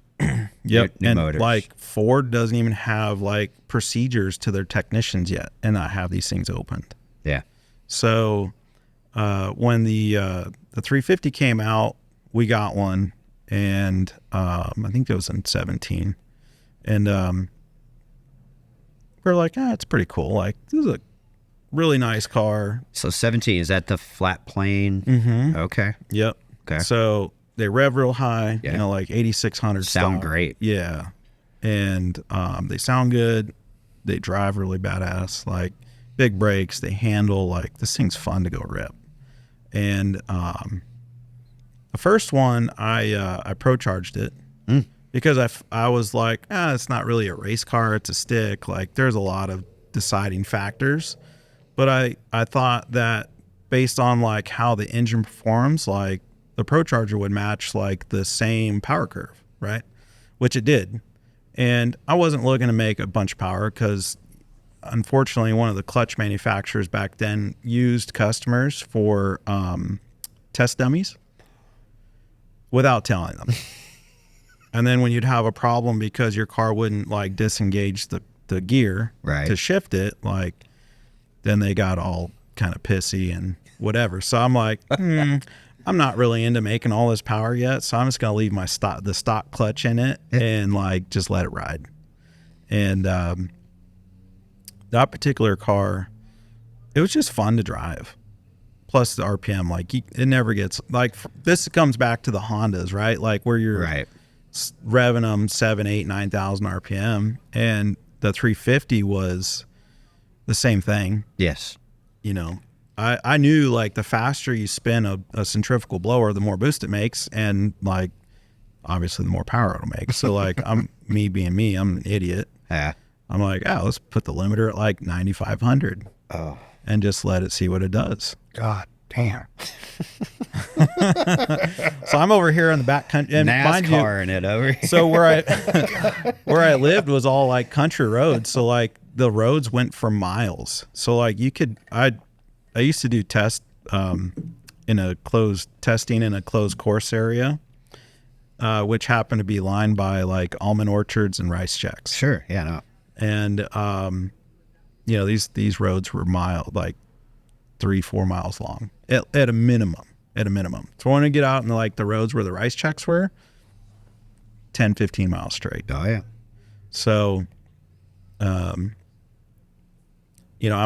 Yep. New and motors. like Ford doesn't even have like procedures to their technicians yet, and I have these things opened. Yeah. So when the 350 came out, we got one, and I think it was in 17, and we're like, it's pretty cool. Like, this is a really nice car. So 17, is that the flat plane? Mm-hmm. Okay. Yep. Okay. So they rev real high, Yeah. like 8,600 Sound stock. great. Yeah. And they sound good. They drive really badass, like big brakes. They handle, like, this thing's fun to go rip. And the first one, I pro-charged it because I was like, it's not really a race car. It's a stick. Like, there's a lot of deciding factors. But I thought that based on, like, how the engine performs, like, the Pro-Charger would match, like, the same power curve, right? Which it did. And I wasn't looking to make a bunch of power because, unfortunately, one of the clutch manufacturers back then used customers for test dummies without telling them. And then when you'd have a problem because your car wouldn't, like, disengage the gear to shift it, like, then they got all kind of pissy and whatever. So I'm like, I'm not really into making all this power yet, so I'm just gonna leave the stock clutch in it and, like, just let it ride. And that particular car, it was just fun to drive. Plus the RPM, like, it never gets, like, this comes back to the Hondas, right? Like, where you're revving them 7, 8, 9,000 RPM, and the 350 was the same thing. Yes. You know, I knew, like, the faster you spin a centrifugal blower, the more boost it makes, and, like, obviously the more power it'll make. So, like, me being me, I'm an idiot. Yeah. I'm like, let's put the limiter at, like, 9,500 and just let it see what it does. God damn. So I'm over here in the back country, and NASCAR in it over here. So where I lived was all, like, country roads. So, like, the roads went for miles. So, like, I used to do testing in a closed course area, which happened to be lined by, like, almond orchards and rice checks. Sure. Yeah. No. And these roads were like 3-4 miles long at a minimum. So when I get out in, like, the roads where the rice checks were, 10-15 miles straight. Oh yeah. So, I'm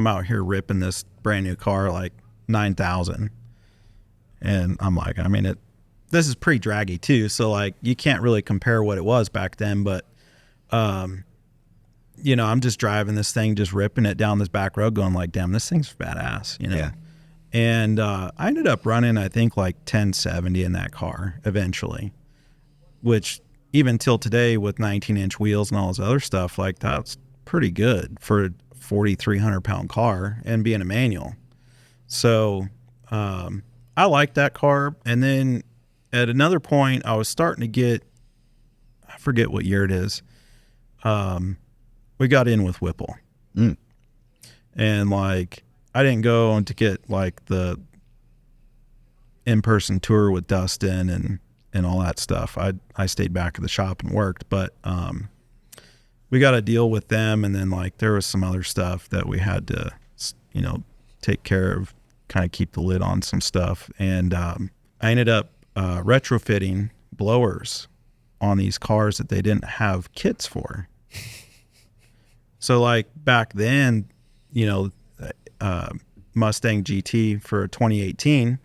out here ripping this brand new car, like, 9,000, and I'm like, I mean, this is pretty draggy too, so, like, you can't really compare what it was back then, but I'm just driving this thing, just ripping it down this back road, going like, damn, this thing's badass, Yeah. And I ended up running, I think, like 1070 in that car eventually, which even till today with 19-inch wheels and all this other stuff, like, that's pretty good for a 4,300 pound car and being a manual. So I liked that car. And then at another point, I was starting to get, I forget what year it is, we got in with Whipple. And, like, I didn't go to get, like, the in-person tour with Dustin and all that stuff. I stayed back at the shop and worked, but we got a deal with them, and then, like, there was some other stuff that we had to, take care of, kind of keep the lid on some stuff. And I ended up retrofitting blowers on these cars that they didn't have kits for. So, like, back then, Mustang GT for 2018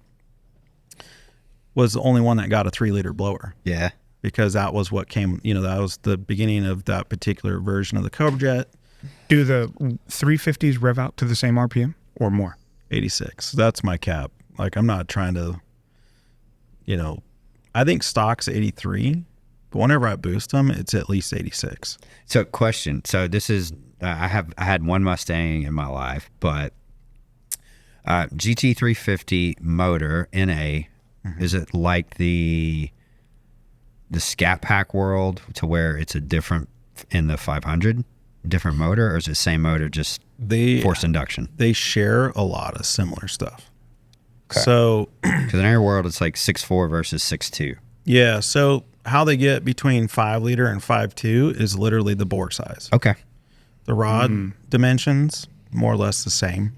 was the only one that got a 3-liter blower. Yeah. Because that was what came, that was the beginning of that particular version of the Cobra Jet. Do the 350s rev out to the same RPM or more? 86. That's my cap. Like, I'm not trying to, I think stock's 83, but whenever I boost them, it's at least 86. So question. So this is I had one Mustang in my life, but GT350 motor NA, is it like the Scat Pack world to where it's a different in the 500 different motor, or is it the same motor just forced induction? They share a lot of similar stuff. Okay. So, because in our world, it's like 6.4 versus 6.2. Yeah. So how they get between 5 liter and 5.2 is literally the bore size. Okay. The rod dimensions, more or less the same.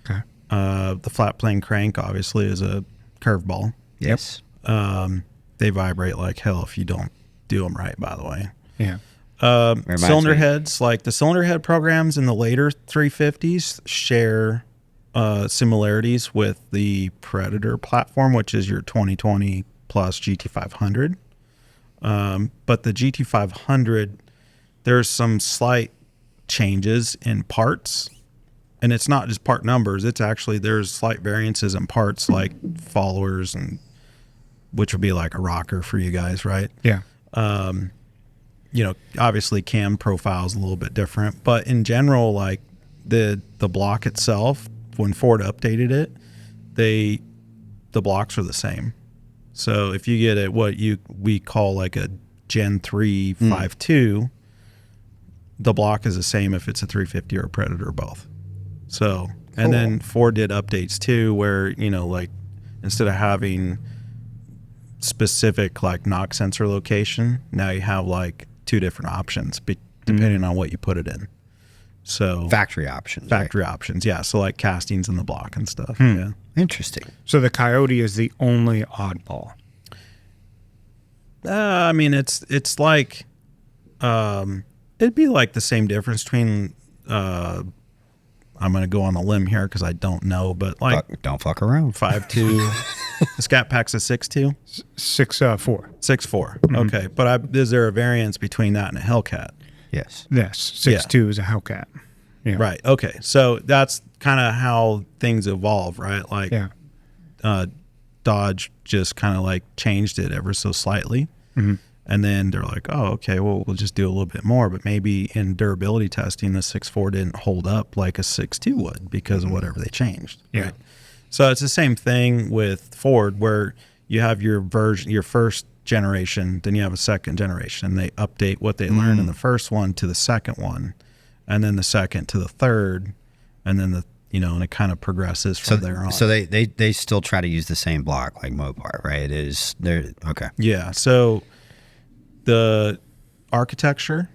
Okay. The flat plane crank obviously is a curveball. Yes. They vibrate like hell if you don't do them right, by the way. Yeah. Cylinder heads, like the cylinder head programs in the later 350s share similarities with the Predator platform, which is your 2020 plus GT500. But the GT500, there's some slight changes in parts, and it's not just part numbers. It's actually, there's slight variances in parts like followers, and which would be like a rocker for you guys, right? Yeah. You know, obviously cam profile is a little bit different, but in general, like the block itself, when Ford updated it, the blocks are the same. So if you get it, what we call like a Gen 3 5.2, the block is the same if it's a 350 or a Predator or both. So, and then Ford did updates too, where, you know, like instead of having specific like knock sensor location, now you have like 2 different options depending on what you put it in. So Factory options. Yeah. So like castings in the block and stuff. Yeah. Interesting. So the Coyote is the only oddball. I mean, it's like, it'd be like the same difference between, I'm going to go on a limb here because I don't know, but like Don't fuck around. 5.2, the Scat Pack's a 6.2? 6.4. 6.4. Okay. But is there a variance between that and a Hellcat? Yes. Yes. 6.2 is a Hellcat. Yeah. Right. Okay. So that's kind of how things evolve, right? Like, Dodge just kind of like changed it ever so slightly. And then they're like, oh, okay, well, we'll just do a little bit more. But maybe in durability testing, the 6.4 didn't hold up like a 6.2 would because of whatever they changed. Yeah. Right? So it's the same thing with Ford, where you have your version, your first generation, then you have a second generation. They update what they learned in the first one to the second one, and then the second to the third, and then and it kind of progresses from there on. So they still try to use the same block like Mopar, right? Okay. Yeah. So the architecture,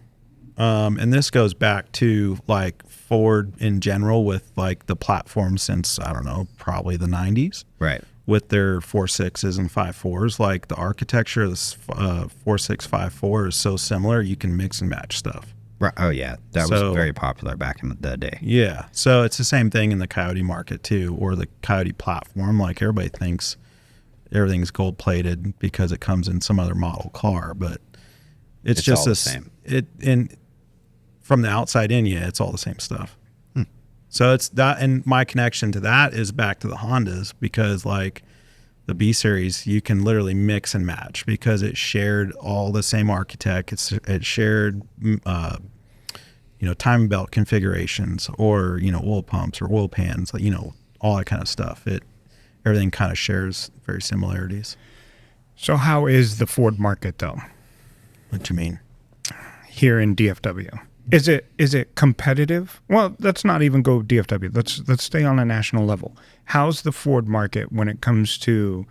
and this goes back to like Ford in general with like the platform since, I don't know, probably the 90s. Right. With their 4.6s and 5.4s, like the architecture of this 4.6, 5.4 is so similar, you can mix and match stuff. Right. Oh yeah, that was very popular back in the day. Yeah, so it's the same thing in the Coyote market too, or the Coyote platform. Like everybody thinks everything's gold plated because it comes in some other model car, but it's just all the same. From the outside in, yeah, it's all the same stuff. So it's that, and my connection to that is back to the Hondas, because like the B series, you can literally mix and match because it shared all the same architect. It shared, timing belt configurations, or oil pumps or oil pans, like all that kind of stuff. Everything kind of shares very similarities. So how is the Ford market though? What you mean? Here in DFW. Is it competitive? Well, let's not even go DFW. Let's stay on a national level. How's the Ford market when it comes to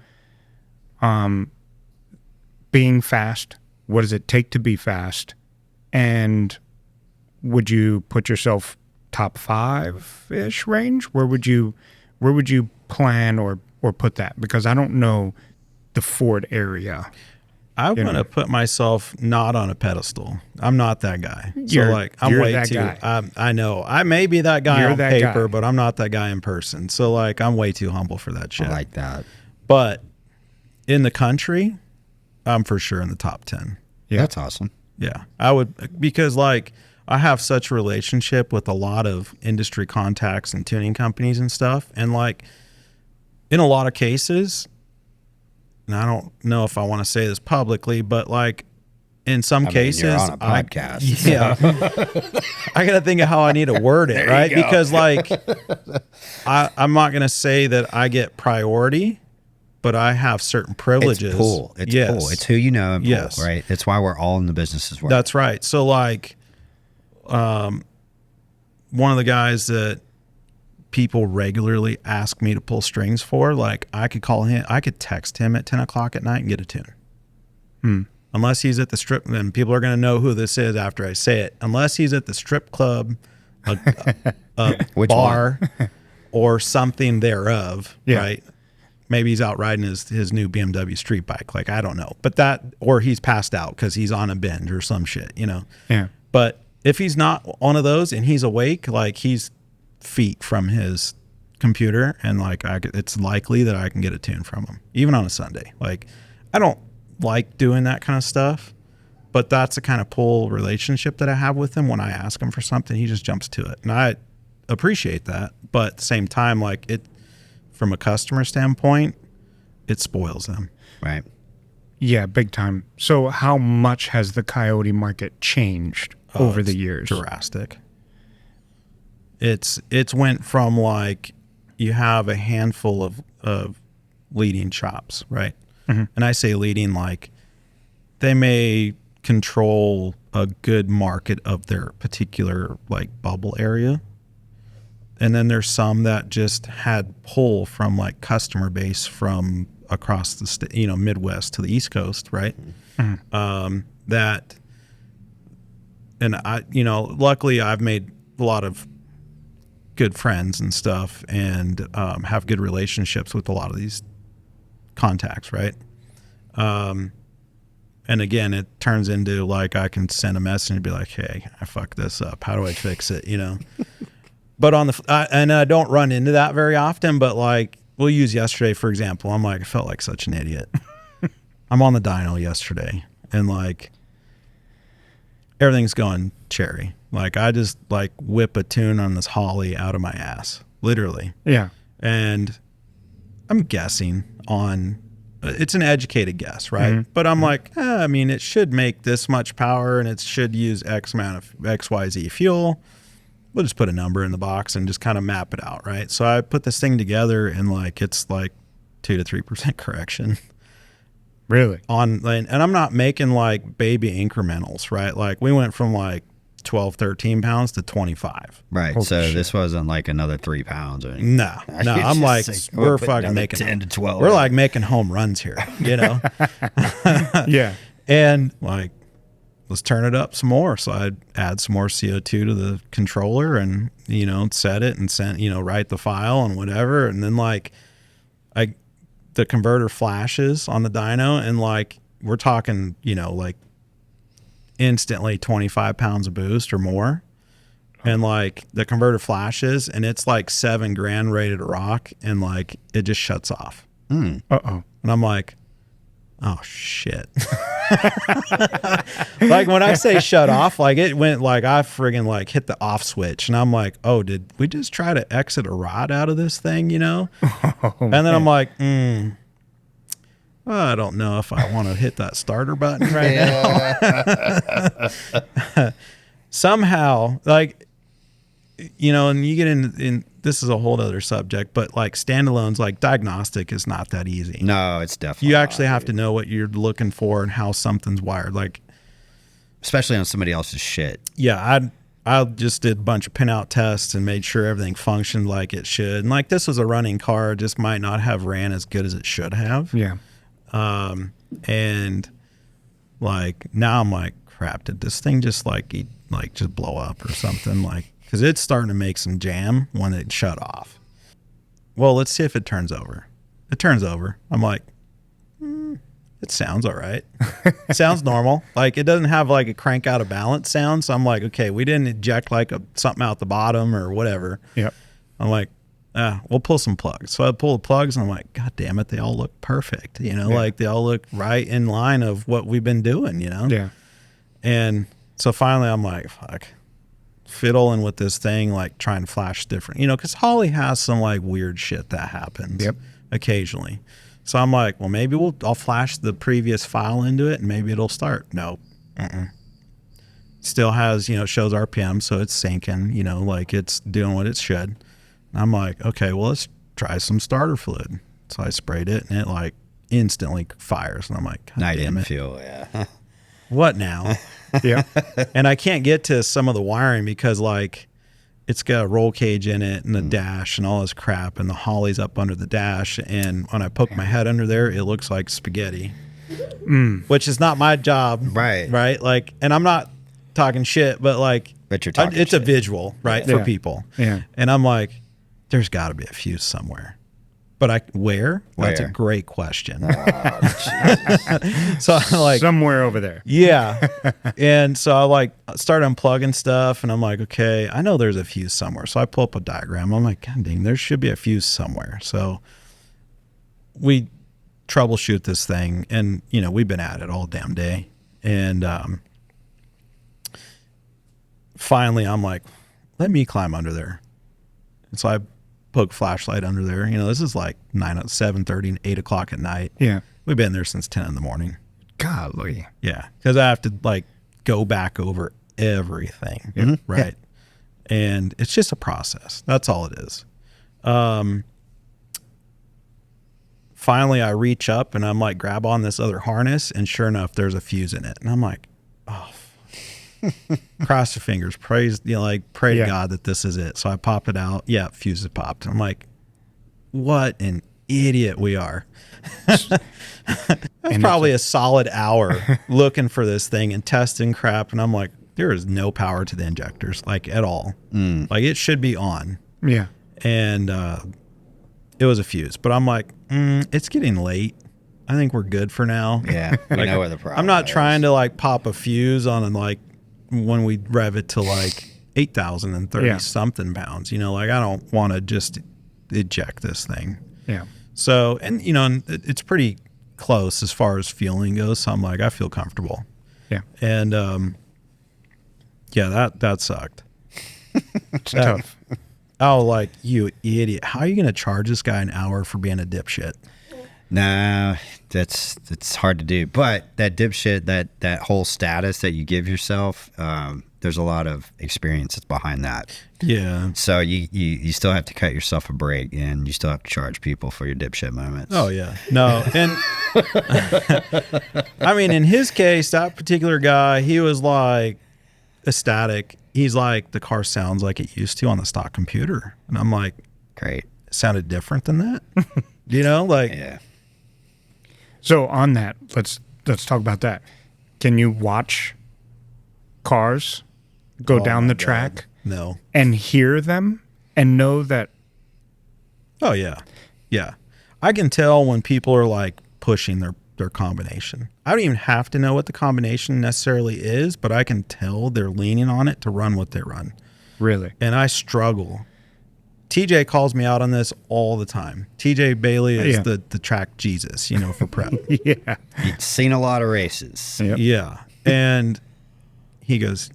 being fast? What does it take to be fast? And would you put yourself top 5-ish range? Where would you plan or put that? Because I don't know the Ford area. I want to put myself not on a pedestal. I'm not that guy. I'm way that too. guy. I know I may be that guy on paper, guy. but I'm not that guy in person. So like, I'm way too humble for that shit. I like that. But in the country, I'm for sure in the top 10. Yeah, that's awesome. Yeah, I would, because like I have such a relationship with a lot of industry contacts and tuning companies and stuff, and like in a lot of cases. And I don't know if I want to say this publicly, but like in some cases, you're on a podcast. Yeah, I got to think of how I need to word it, right? Because like, I'm not going to say that I get priority, but I have certain privileges. It's pull. It's pull. It's who you know and pull, right? It's why we're all in the business as well. That's right. So like, one of the guys that people regularly ask me to pull strings for, like I could call him, I could text him at 10 o'clock at night and get a tune. Unless he's at the strip, then people are going to know who this is after I say it. Unless he's at the strip club, a bar, or something thereof, right? Maybe he's out riding his new BMW street bike. Like, I don't know. But that, or he's passed out because he's on a binge or some shit, you know? Yeah. But if he's not one of those and he's awake, like he's feet from his computer, and like it's likely that I can get a tune from him, even on a Sunday. Like, I don't like doing that kind of stuff, but that's the kind of pull relationship that I have with him. When I ask him for something, he just jumps to it, and I appreciate that. But at the same time, like it, from a customer standpoint, it spoils them. Right. Yeah, big time. So how much has the coyote market changed over the years? Drastic. It's went from like you have a handful of leading shops, right? And I say leading, like they may control a good market of their particular like bubble area. And then there's some that just had pull from like customer base from across the state, you know, Midwest to the East Coast, right? That, and I, you know, luckily I've made a lot of good friends and stuff, and have good relationships with a lot of these contacts, right? And again, it turns into like I can send a message and be like, hey, I fucked this up. How do I fix it? You know? But on the, and I don't run into that very often, but like we'll use yesterday, for example. I'm like, I felt like such an idiot. I'm on the dyno yesterday, and like everything's going cherry. Like I just like whip a tune on this Holly out of my ass, literally. Yeah. And I'm guessing on, it's an educated guess, right? But I'm like, I mean, it should make this much power and it should use X amount of XYZ fuel. We'll just put a number in the box and just kind of map it out, right? So I put this thing together, and like it's like 2 to 3% correction. Really? And I'm not making like baby incrementals, right? Like we went from like 12, 13 pounds to 25. Right. Holy so shit. This wasn't like another 3 pounds or anything. No. I'm like, we're fucking making 10 to 12. We're like making home runs here, you know? Yeah. And like, let's turn it up some more. So I'd add some more CO2 to the controller and, you know, set it and send, you know, write the file and whatever. And then like the converter flashes on the dyno, and like, we're talking, you know, like instantly 25 pounds of boost or more. And like the converter flashes and it's like $7,000 ready to rock, and like it just shuts off. Uh-oh. And I'm like, oh shit. Like when I say shut off, like it went like I friggin' like hit the off switch, and I'm like, oh, did we just try to exit a rod out of this thing, you know? And then I'm like, I don't know if I want to hit that starter button right now. Somehow, like, you know, and you get in this is a whole other subject, but like standalones, like diagnostic is not that easy. No, it's definitely You actually not, have to know what you're looking for and how something's wired. Like, especially on somebody else's shit. yeah, I just did a bunch of pinout tests and made sure everything functioned like it should. And like this was a running car, just might not have ran as good as it should have. Yeah. And like now I'm like, crap, did this thing just like just blow up or something? Like, because it's starting to make some jam when it shut off. Well, let's see if it turns over. It turns over. I'm like, it sounds all right. It sounds normal. Like it doesn't have like a crank out of balance sound. So I'm like, okay, we didn't eject like something out the bottom or whatever. Yep. I'm like, we'll pull some plugs. So I pull the plugs and I'm like, God damn it, they all look perfect. You know, like they all look right in line of what we've been doing, you know? Yeah. And so finally I'm like, fuck, fiddling with this thing, like trying to flash different, you know, because Holly has some like weird shit that happens occasionally. So I'm like, well, maybe I'll flash the previous file into it and maybe it'll start. No, Still has, shows RPM, so it's sinking, like it's doing what it should. And I'm like, okay, well, let's try some starter fluid. So I sprayed it, and it like instantly fires. And I'm like, God I damn didn't it. feel, What now? Yeah. And I can't get to some of the wiring because like it's got a roll cage in it and the dash and all this crap, and the Holly's up under the dash. And when I poke my head under there, it looks like spaghetti, which is not my job. Right. Right. Like, and I'm not talking shit, but like, But you're talking it's shit. a visual, right, for Yeah. people. Yeah. And I'm like, there's got to be a fuse somewhere. But where? That's a Where? great question. Oh, So I'm like, Somewhere over there. yeah. And so I like start unplugging stuff, and I'm like, okay, I know there's a fuse somewhere. So I pull up a diagram. I'm like, God dang, there should be a fuse somewhere. So we troubleshoot this thing, and we've been at it all damn day. And finally I'm like, let me climb under there. And so I poke flashlight under there. This is like 7:30 and 8 o'clock at night. Yeah. We've been there since 10 in the morning. Golly. Yeah, because I have to like go back over everything, right? And it's just a process. That's all it is. Finally, I reach up and I'm like, grab on this other harness, and sure enough, there's a fuse in it. And I'm like, oh, cross your fingers, pray to Yeah. God that this is it. So I pop it out. Yeah, fuse is popped. I'm like, what an idiot we are. That's probably a solid hour looking for this thing and testing crap. And I'm like, there is no power to the injectors, like at all. Like it should be on. Yeah. And it was a fuse. But I'm like, it's getting late. I think we're good for now. yeah. We know where the problem I'm not is. trying to like pop a fuse on like when we rev it to like 8,030 Yeah. something pounds. Like I don't want to just eject this thing. Yeah. So, and and it's pretty close as far as fueling goes. So I'm like, I feel comfortable. Yeah. And yeah, that sucked. It's tough. Oh, like, you idiot. How are you going to charge this guy an hour for being a dipshit? Nah, it's hard to do. But that dipshit, that whole status that you give yourself, there's a lot of experience that's behind that. Yeah. So you still have to cut yourself a break, and you still have to charge people for your dipshit moments. Oh, yeah. No. And I mean, in his case, that particular guy, he was like ecstatic. He's like, the car sounds like it used to on the stock computer. And I'm like, Great. it sounded different than that. Like, Yeah. So on that, let's talk about that. Can you watch cars go Oh down my the God. track no. and hear them and know that? Oh, yeah. Yeah. I can tell when people are like pushing their combination. I don't even have to know what the combination necessarily is, but I can tell they're leaning on it to run what they run. Really? And I struggle. TJ calls me out on this all the time. TJ Bailey is Yeah. the track Jesus, for prep. Yeah. You've seen a lot of races. Yep. Yeah. And he goes,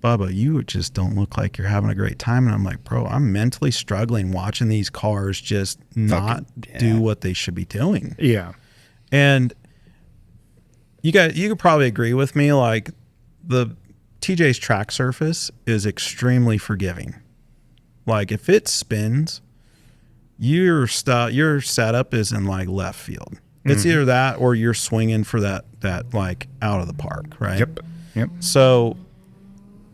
Bubba, you just don't look like you're having a great time. And I'm like, bro, I'm mentally struggling watching these cars just not yeah. do what they should be doing. Yeah. And you could probably agree with me, like the TJ's track surface is extremely forgiving. Like if it spins, your setup is in like left field. It's either that or you're swinging for that like out of the park, right? Yep. So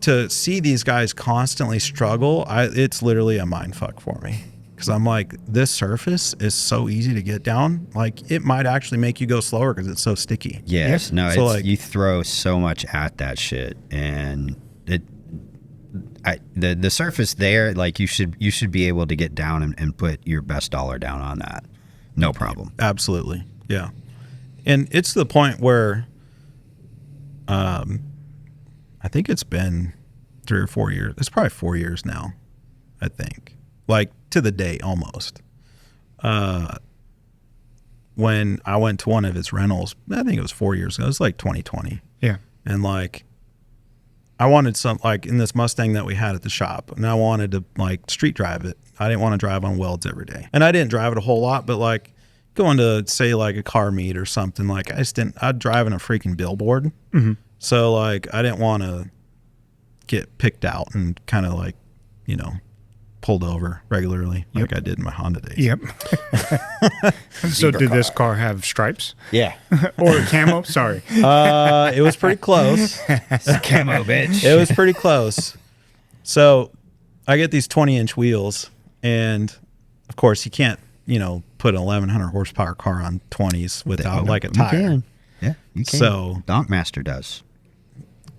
to see these guys constantly struggle, it's literally a mind fuck for me. Because I'm like, this surface is so easy to get down. Like it might actually make you go slower because it's so sticky. Yes. No, So, it's, like- you throw so much at that shit, and the surface there, like you should be able to get down and put your best dollar down on that. No problem. Absolutely. Yeah. And it's to the point where I think it's been 3 or 4 years. It's probably 4 years now, I think. Like to the day almost. When I went to one of his rentals, I think it was 4 years ago. It was like 2020. Yeah. And like I wanted some, like in this Mustang that we had at the shop, and I wanted to like street drive it. I didn't want to drive on welds every day. And I didn't drive it a whole lot, but like going to say like a car meet or something, like I just didn't, I'd drive in a freaking billboard So like I didn't want to get picked out and kind of like, you know, pulled over regularly like I did in my Honda days. Yep. So did this car have stripes? Yeah. Or camo? Sorry. It was pretty close. It's a camo, bitch. It was pretty close. So I get these 20-inch wheels, and of course you can't, you know, put an 1100 horsepower car on 20s without like a tire. You can. Yeah, you can. So Donkmaster does.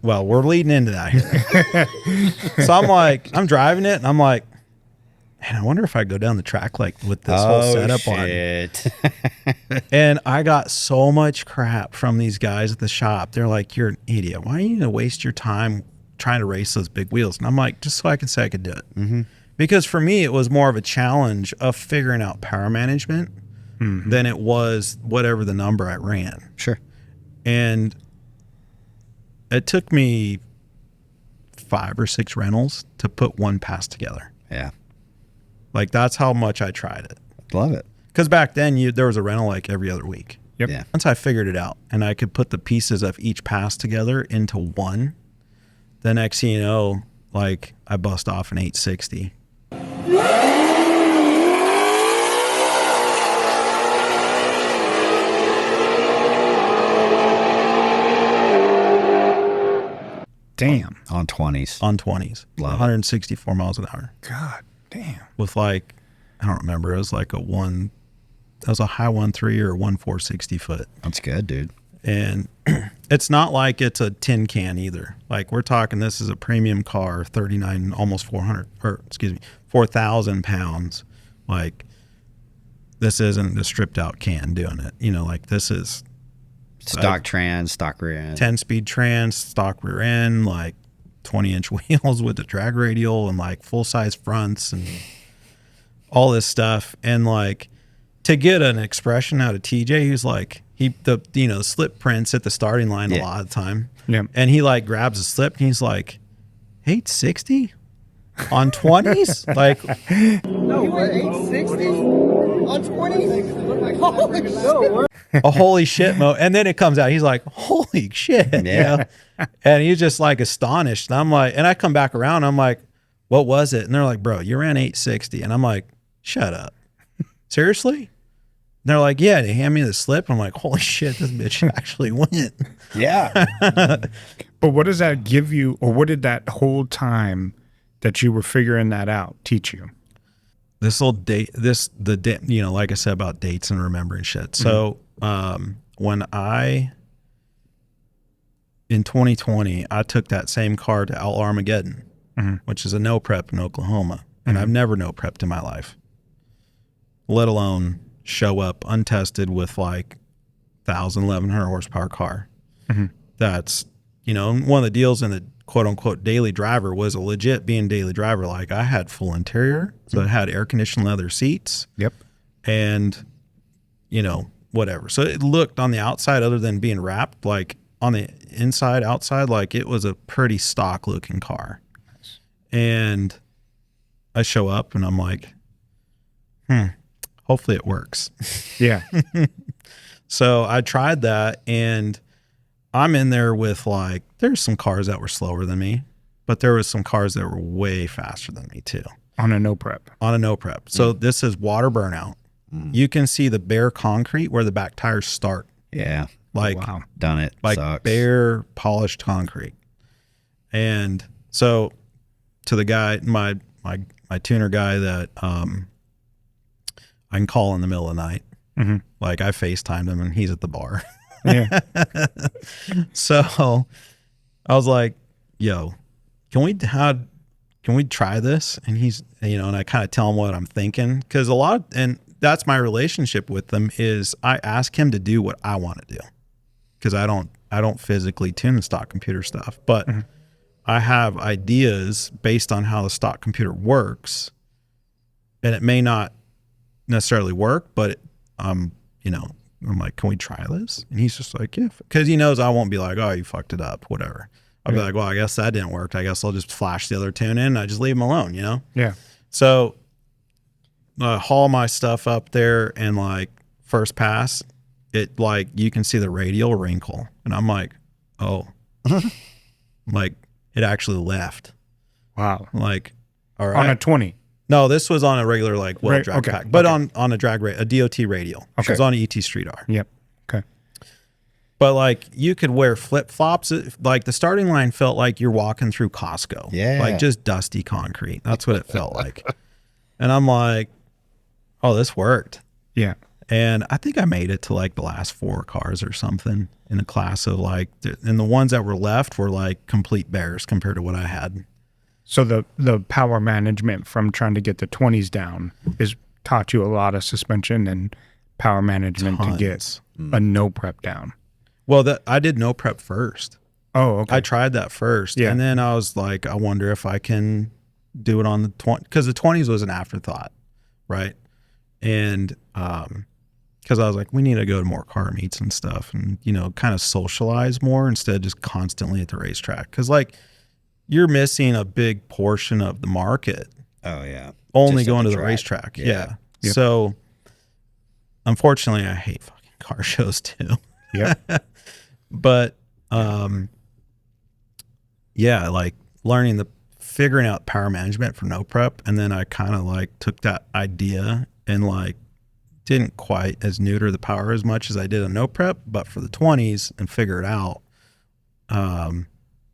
well, we're leading into that here. So I'm like, I'm driving it, and I'm like, man, I wonder if I go down the track like with this whole setup on. And I got so much crap from these guys at the shop. They're like, you're an idiot. Why do you need to waste your time trying to race those big wheels? And I'm like, just so I can say I could do it. Mm-hmm. Because for me, it was more of a challenge of figuring out power management than it was whatever the number I ran. Sure. And it took me 5 or 6 rentals to put one pass together. Yeah. Like that's how much I tried it. Love it. Because back then there was a rental like every other week. Yep. Yeah. Once I figured it out and I could put the pieces of each pass together into one, the next thing you know, like I bust off an 860. Damn. On 20s. On 20s. Love it. 164 miles an hour. God damn. With like, I don't remember, it was like a high 1.3 or 1.4 60 foot. That's good, dude. And it's not like it's a tin can either. Like we're talking, this is a premium car, 39, almost 4,000 pounds. Like this isn't a stripped out can doing it. You know, like this is Stock trans, stock rear end. 10-speed trans, stock rear end, like 20-inch wheels with the drag radial and like full-size fronts and all this stuff. And like to get an expression out of TJ, he's like, the slip prints at the starting line a lot of the time. Yeah. And he like grabs a slip and he's like, 860 on 20s? Like, No, what, 860 on 20? Holy shit. a holy shit mo. And then it comes out, he's like, holy shit. You know? And he's just like astonished. And I'm like, and I come back around, I'm like, what was it? And they're like, bro, you ran 860. And I'm like, shut up. Seriously? And they're like, yeah. They hand me the slip. I'm like, holy shit, this bitch actually went. Yeah. But what does that give you, or what did that whole time that you were figuring that out teach you? This little date, you know, like I said about dates and remembering shit. So, when in 2020, I took that same car to Outlaw Armageddon, which is a no prep in Oklahoma. And I've never no prepped in my life, let alone show up untested with like 1,100 horsepower car. That's, you know, one of the deals in the quote unquote daily driver was a legit being daily driver. Like I had full interior, so it had air conditioned leather seats. Yep. And, you know, whatever. So it looked on the outside, other than being wrapped, like on the inside, outside, like it was a pretty stock looking car. And I show up and I'm like, hopefully it works. Yeah. So I tried that, and I'm in there with like, there's some cars that were slower than me, but there was some cars that were way faster than me too. On a no prep. On a no prep. So this is water burnout. You can see the bare concrete where the back tires start. Yeah. Like, Wow. Done it. like Sucks. bare polished concrete. And so to the guy, my tuner guy that I can call in the middle of the night. Like I FaceTimed him and he's at the bar. Yeah. So I was like, yo, can we try this? And he's, you know, and I kind of tell him what I'm thinking. Cause and that's my relationship with them is I ask him to do what I want to do. Cause I don't physically tune the stock computer stuff, but I have ideas based on how the stock computer works, and it may not necessarily work, but you know, I'm like, can we try this? And he's just like, yeah, because he knows I won't be like, oh, you fucked it up, whatever. I'll be like, well, I guess that didn't work. I guess I'll just flash the other tune in and I just leave him alone, you know? Yeah. So haul my stuff up there, and like first pass, it like you can see the radial wrinkle, and I'm like, oh, Like it actually left. Wow. Like, all right. On a 20. No, this was on a regular like well drag okay, pack, but okay. on a drag a DOT radial. Which Okay. was on an ET Street R. Yep. Okay. But like you could wear flip flops. Like the starting line felt like you're walking through Costco. Yeah. Like just dusty concrete. That's what it felt like. And I'm like, oh, this worked. Yeah. And I think I made it to like the last 4 cars or something in a class of like, and the ones that were left were like complete bears compared to what I had. So the power management from trying to get the 20s down is taught you a lot of suspension and power management to get Tons. a no prep down. Well, I did no prep first. Oh, okay. I tried that first. Yeah. And then I was like, I wonder if I can do it on the 20, because the 20s was an afterthought, right? And because I was like, we need to go to more car meets and stuff and, you know, kind of socialize more instead of just constantly at the racetrack. Because, like, you're missing a big portion of the market Oh yeah. only Just at going to the track. racetrack. Yeah. Yeah. Yep. So, unfortunately, I hate fucking car shows too. Yeah. But yeah, like figuring out power management for no prep, and then I kind of like took that idea and like didn't quite as neuter the power as much as I did a no prep, but for the 20s and figure it out.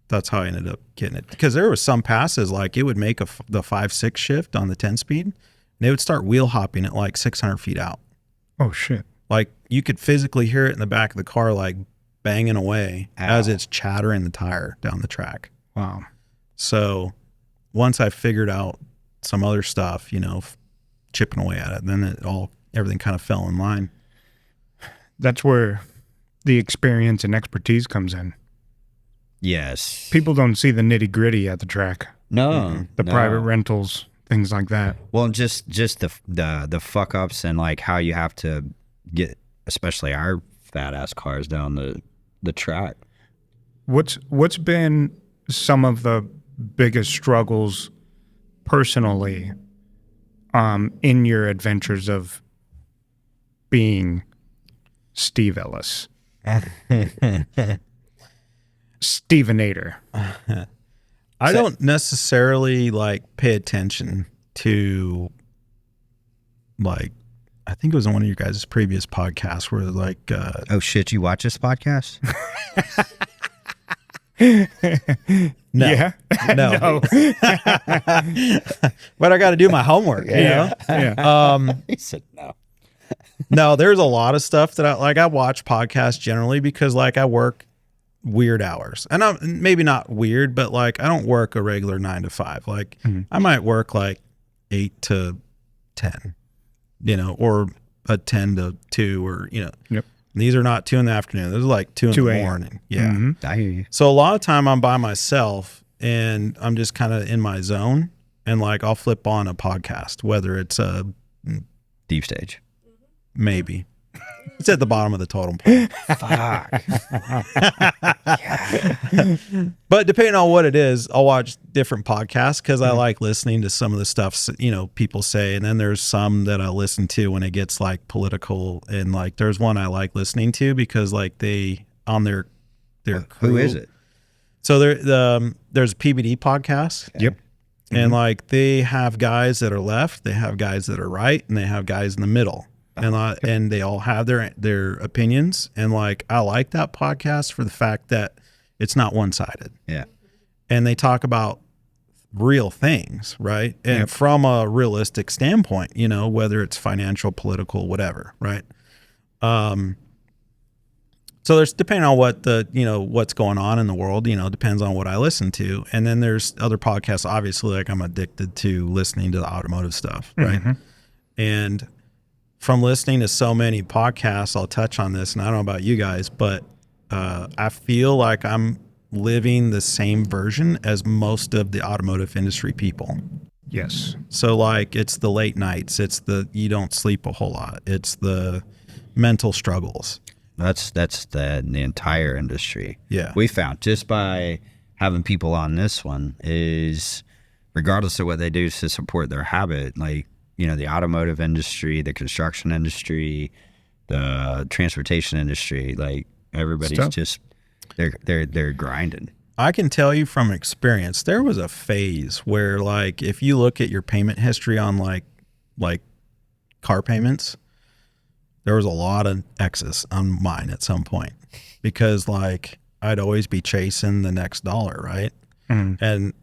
That's how I ended up getting it, because there was some passes like it would make the 5-6 shift on the 10-speed, and it would start wheel hopping at like 600 feet out. Oh shit. Like you could physically hear it in the back of the car, like banging away as Ow. it's chattering the tire down the track. Wow. So once I figured out some other stuff, you know, chipping away at it, then everything kind of fell in line. That's where the experience and expertise comes in. Yes. People don't see the nitty gritty at the track, No. the no. private rentals, things like that. Well, just the fuck ups and like how you have to get, especially our fat ass cars down the track. What's been some of the biggest struggles personally in your adventures of being Steve Ellis? Stevenator. I don't necessarily like pay attention to, like, I think it was on one of your guys' previous podcasts where like, Oh shit! You watch this podcast? no, Yeah. no, No. but I got to do my homework, you know? Yeah. He said no. No, there's a lot of stuff that I watch podcasts generally because like I work weird hours, and I'm maybe not weird, but like I don't work a regular 9 to 5. Like I might work like 8 to 10, you know, or a 10 to 2, or, you know, Yep. these are not 2 in the afternoon. Those are like 2 in 2 the a.m. morning. Yeah. Mhm. I hear you. So a lot of time I'm by myself and I'm just kind of in my zone, and like I'll flip on a podcast, whether it's a Deep stage. maybe. It's at the bottom of the totem pole. Fuck. But depending on what it is, I'll watch different podcasts because I like listening to some of the stuff, you know, people say. And then there's some that I listen to when it gets like political. And like there's one I like listening to because like they on their crew. Who is it? So there's a PBD podcast. Yep. And like they have guys that are left, they have guys that are right, and they have guys in the middle. And they all have their opinions. And like I like that podcast for the fact that it's not one-sided. Yeah. And they talk about real things, right? And Yep. from a realistic standpoint, you know, whether it's financial, political, whatever, right? So there's, depending on what what's going on in the world, you know, depends on what I listen to. And then there's other podcasts, obviously, like I'm addicted to listening to the automotive stuff, right? And from listening to so many podcasts, I'll touch on this, and I don't know about you guys, but I feel like I'm living the same version as most of the automotive industry people. Yes. So like it's the late nights, it's the you don't sleep a whole lot, it's the mental struggles. That's the entire industry. Yeah. We found just by having people on this one is regardless of what they do to support their habit, like, you know, the automotive industry, the construction industry, the transportation industry, like everybody's Stuff. just They're grinding. I can tell you from experience, there was a phase where, like, if you look at your payment history on like car payments, there was a lot of X's on mine at some point because, like, I'd always be chasing the next dollar, right? And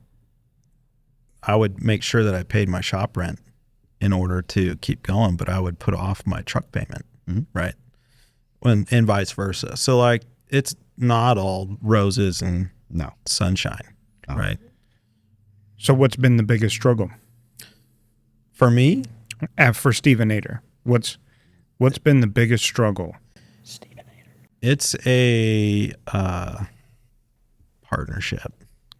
I would make sure that I paid my shop rent in order to keep going, but I would put off my truck payment, right? And vice versa. So, like, it's not all roses and sunshine, right? So what's been the biggest struggle For me, for Stevenator? What's been the biggest struggle? it's a partnership.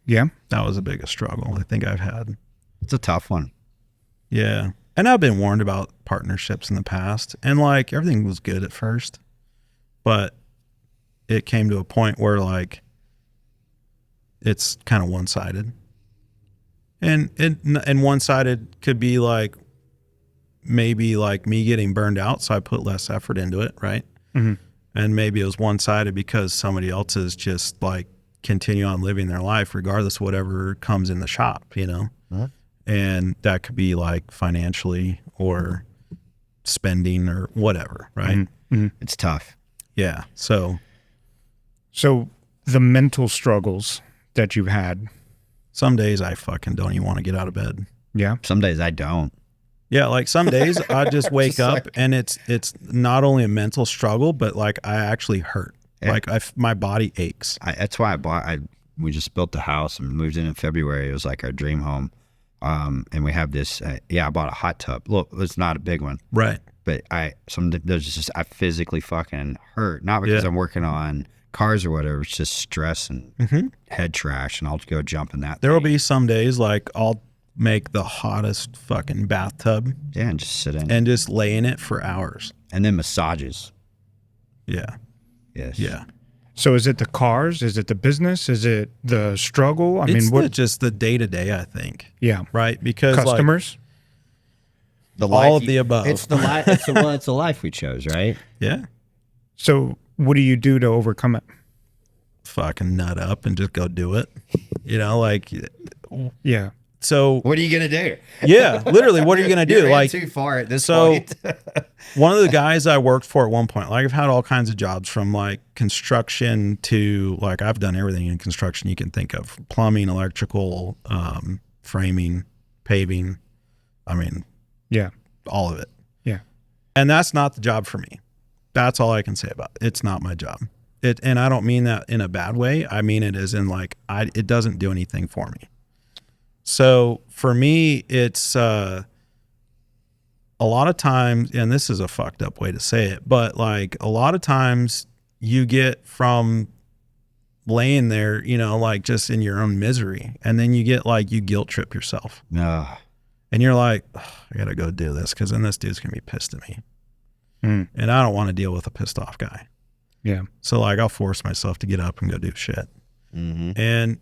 Yeah. That was the biggest struggle I think I've had. It's a tough one. Yeah. And I've been warned about partnerships in the past, and like everything was good at first, but it came to a point where like it's kind of one-sided. And one-sided could be like maybe like me getting burned out, so I put less effort into it, right? And maybe it was one-sided because somebody else is just like continue on living their life regardless of whatever comes in the shop, you know? And that could be like financially or spending or whatever, right? It's tough. Yeah. So the mental struggles that you've had. some days I fucking don't even want to get out of bed. Yeah. Some days I don't. Yeah, like some days I just wake Just up like- and it's not only a mental struggle, but like I actually hurt. Yeah. Like my body aches. That's why we just built the house and moved in February. It was like our dream home. And we have this, I bought a hot tub. Look, it's not a big one, Right. but I physically fucking hurt. Not because Yeah. I'm working on cars or whatever. It's just stress and head trash, and I'll go jump in that. There will thing. be some days like I'll make the hottest fucking bathtub Yeah, and just sit in and just lay in it for hours. and then massages. Yeah. Yes. Yeah. So is it the cars? Is it the business? Is it the struggle? I It's mean, what? just the day to day, I think. Yeah. Right. Because like, Customers? The All of the above. It's the life. It's the life we chose, right? yeah, So what do you do to overcome it? fucking nut up and just go do it. You know, like, Yeah. so What are you gonna do? yeah, literally, what are you going to do? You're in Like, too far at this so point. one of the guys I worked for at one point, like I've had all kinds of jobs from like construction to like, I've done everything in construction you can think of: plumbing, electrical, framing, paving. I mean, Yeah. all of it. Yeah. And that's not the job for me. That's all I can say about it. It's not my job. And I don't mean that in a bad way. I mean it as in like, it doesn't do anything for me. So for me, it's a lot of times, and this is a fucked up way to say it, but like a lot of times you get from laying there, you know, like just in your own misery, and then you get like, you guilt trip yourself. No. And you're like, "Ugh, I got to go do this because then this dude's going to be pissed at me. And I don't want to deal with a pissed off guy. Yeah. So like I'll force myself to get up and go do shit. Mm-hmm. And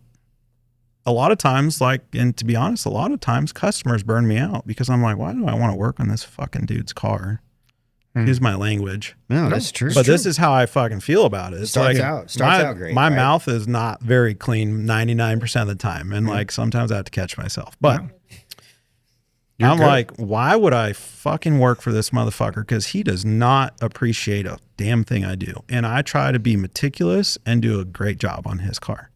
a lot of times, like, and to be honest, a lot of times customers burn me out because I'm like, why do I want to work on this fucking dude's car? Use my language. No, that's true. But this is how I fucking feel about it. It's Starts like out great, My right? mouth is not very clean 99% of the time. And like sometimes I have to catch myself. But I'm good. like, why would I fucking work for this motherfucker? Because he does not appreciate a damn thing I do. And I try to be meticulous and do a great job on his car.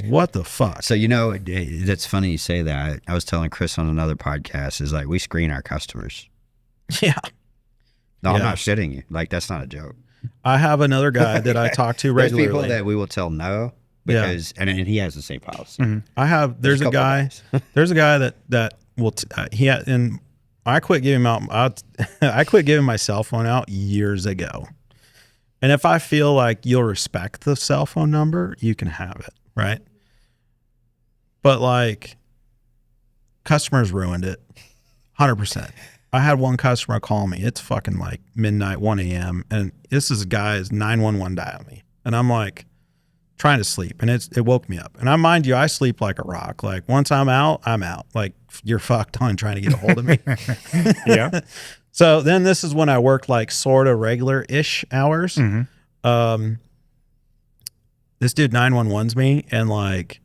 What the fuck? So, you know, that's funny you say that. I was telling Chris on another podcast, is like, we screen our customers. Yeah. No, I'm Yeah. not shitting you. Like, that's not a joke. I have another guy that I talk to There's regularly. people that we will tell no because, and he has the same policy. There's a couple guy, there's a guy that will, and I quit giving out, I quit giving my cell phone out years ago. And if I feel like you'll respect the cell phone number, you can have it. Right. But like customers ruined it 100%. I had one customer call me. It's fucking like midnight, 1 a.m. And this is a guy's 911 dial me. And I'm like trying to sleep, and it woke me up. And I mind you, I sleep like a rock. Like once I'm out, I'm out. Like you're fucked on trying to get a hold of me. Yeah. So then this is when I worked like sort of regular-ish hours. This dude 911's me, and like,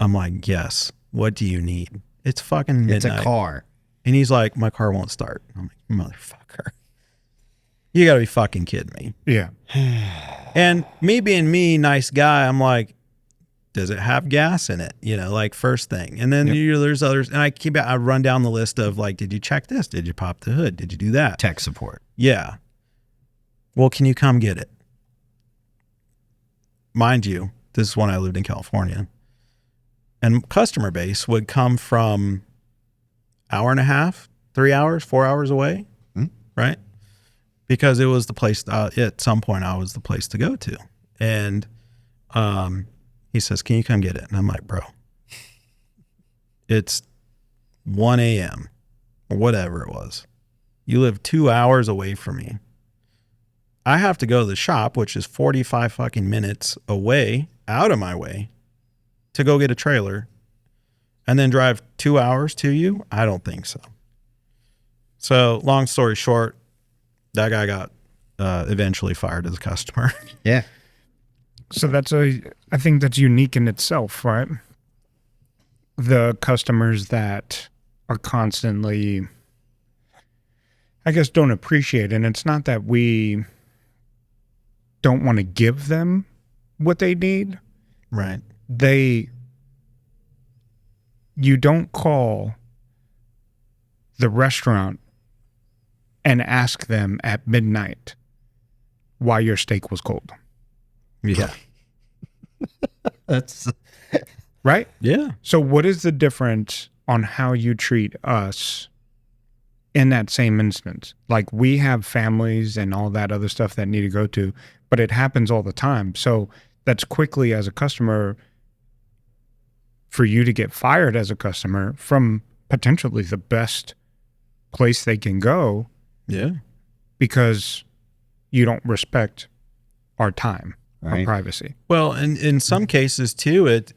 I'm like, yes. What do you need? It's fucking midnight. It's a car. And he's like, my car won't start. I'm like, motherfucker. You gotta be fucking kidding me. Yeah. And me being me, nice guy, I'm like, does it have gas in it? You know, like first thing. And then there's others. And I run down the list of like, did you check this? Did you pop the hood? Did you do that? Tech support. Yeah. Well, can you come get it? Mind you, this is when I lived in California. And customer base would come from hour and a half, 3 hours, 4 hours away, right? Because it was the place, at some point I was the place to go to. And he says, can you come get it? And I'm like, bro, it's 1 a.m. or whatever it was. You live 2 hours away from me. I have to go to the shop, which is 45 fucking minutes away, out of my way, to go get a trailer and then drive 2 hours to you? I don't think so. So long story short, that guy got eventually fired as a customer. Yeah. So I think that's unique in itself, right? The customers that are constantly, I guess, don't appreciate it. And it's not that we don't want to give them what they need. Right. You don't call the restaurant and ask them at midnight why your steak was cold. Yeah. That's right. Yeah. So what is the difference on how you treat us in that same instance? Like, we have families and all that other stuff that need to go to, but it happens all the time. So that's quickly, as a customer, for you to get fired as a customer from potentially the best place they can go. Yeah. Because you don't respect our time, right. our privacy. Well, and in some cases too, it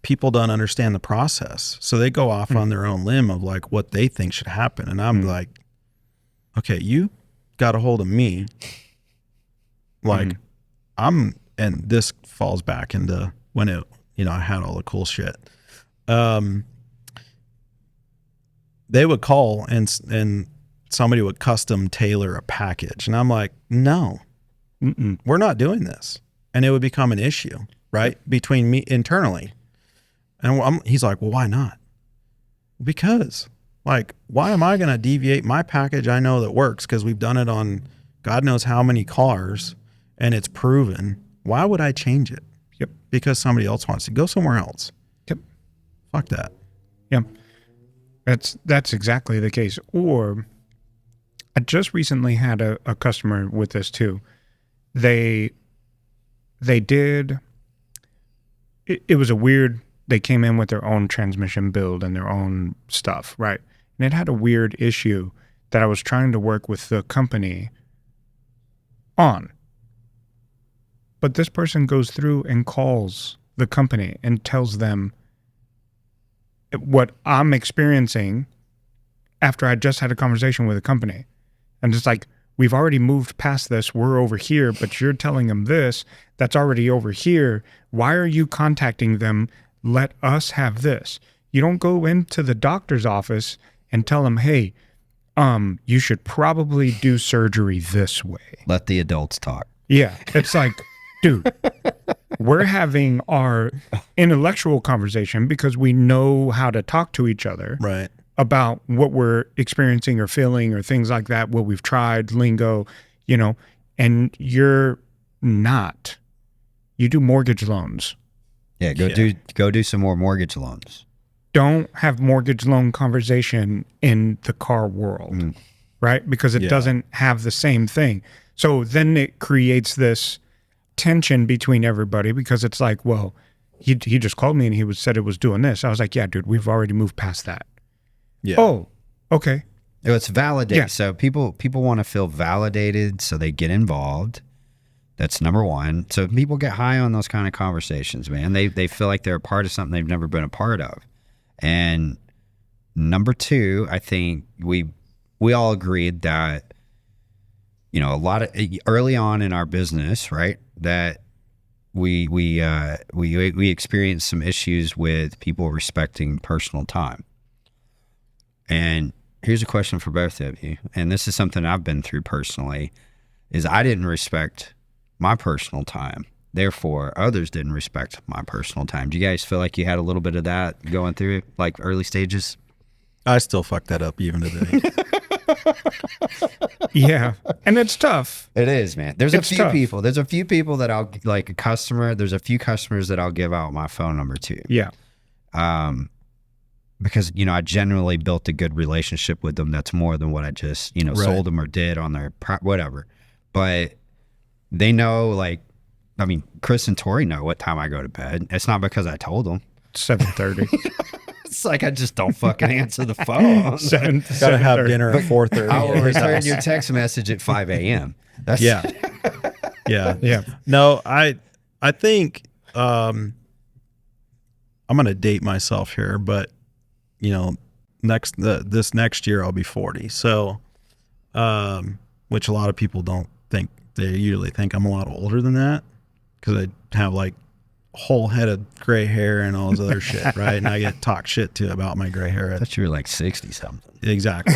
people don't understand the process. So they go off on their own limb of like what they think should happen. And I'm like, okay, you got a hold of me. Like and this falls back into when it, I had all the cool shit. They would call and somebody would custom tailor a package. And I'm like, no, we're not doing this. And it would become an issue, right? Between me internally. And he's like, well, why not? Because, like, why am I going to deviate my package I know that works because we've done it on God knows how many cars and it's proven. Why would I change it? Yep. Because somebody else wants to go somewhere else. Yep. Fuck that. Yep. That's exactly the case. Or I just recently had a customer with this too. They did, it was a weird, they came in with their own transmission build and their own stuff, right? And it had a weird issue that I was trying to work with the company on. But this person goes through and calls the company and tells them what I'm experiencing after I just had a conversation with a company. And it's like, we've already moved past this. We're over here, but you're telling them this. That's already over here. Why are you contacting them? Let us have this. You don't go into the doctor's office and tell them, hey, you should probably do surgery this way. Let the adults talk. Yeah. It's like, dude, we're having our intellectual conversation because we know how to talk to each other. Right. About what we're experiencing or feeling or things like that, what we've tried, lingo, and you're not. You do mortgage loans. Yeah, go do some more mortgage loans. Don't have mortgage loan conversation in the car world, right? Because it doesn't have the same thing. So then it creates this tension between everybody because it's like, well, he just called me and he said it was doing this. I was like, yeah, dude, we've already moved past that. Yeah. Oh, okay. It's validated. Yeah. So people want to feel validated, so they get involved. That's number one. So people get high on those kind of conversations, man. They feel like they're a part of something they've never been a part of. And number two, I think we all agreed that a lot of early on in our business, right, that we experienced some issues with people respecting personal time. And here's a question for both of you, and this is something I've been through personally, is I didn't respect my personal time. Therefore, others didn't respect my personal time. Do you guys feel like you had a little bit of that going through, like early stages? I still fuck that up even today. Yeah. And it's tough. It is, man. There's It's a few tough. people. There's a few people that I'll, like a customer, there's a few customers that I'll give out my phone number to. Yeah. Because, I generally built a good relationship with them. That's more than what I just, Right. sold them or did on their, whatever. But they know, Chris and Tori know what time I go to bed. It's not because I told them. 7:30. It's like I just don't fucking answer the phone. Gotta have dinner at 4:30. I will return your text message at 5 a.m. That's Yeah. Yeah. Yeah. No, I think I'm gonna date myself here, but this next year I'll be 40. So which a lot of people don't think. They usually think I'm a lot older than that because I have like a whole head of gray hair and all this other shit, right? And I get talked shit to about my gray hair. I thought you were like 60 something. Exactly.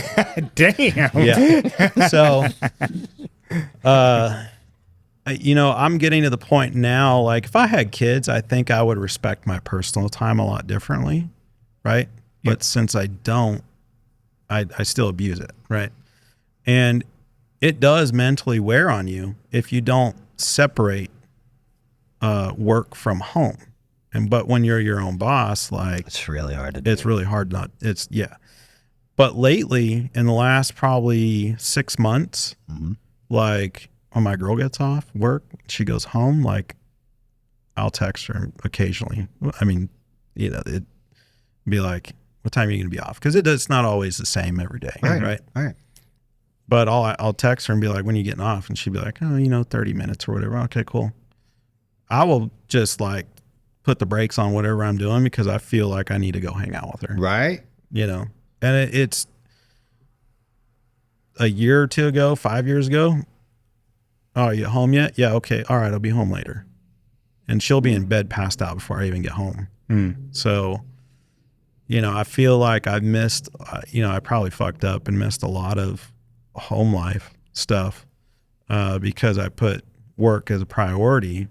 Damn. Yeah. So, I'm getting to the point now, like if I had kids, I think I would respect my personal time a lot differently. Right. But since I don't, I still abuse it. Right. And it does mentally wear on you if you don't separate work from home. But when you're your own boss, like It's really hard to do. it's really hard not. But lately, in the last probably 6 months, like when my girl gets off work, she goes home, like I'll text her occasionally. I mean, it'd be like, what time are you going to be off? Because it's not always the same every day. Right. Right. But I'll text her and be like, when are you getting off? And she'd be like, 30 minutes or whatever. Okay, cool. I will just like put the brakes on whatever I'm doing because I feel like I need to go hang out with her. Right? And it's a year or two ago, 5 years ago. Oh, are you home yet? Yeah. Okay. All right. I'll be home later. And she'll be in bed passed out before I even get home. So, I feel like I've missed, I probably fucked up and missed a lot of home life stuff because I put work as a priority.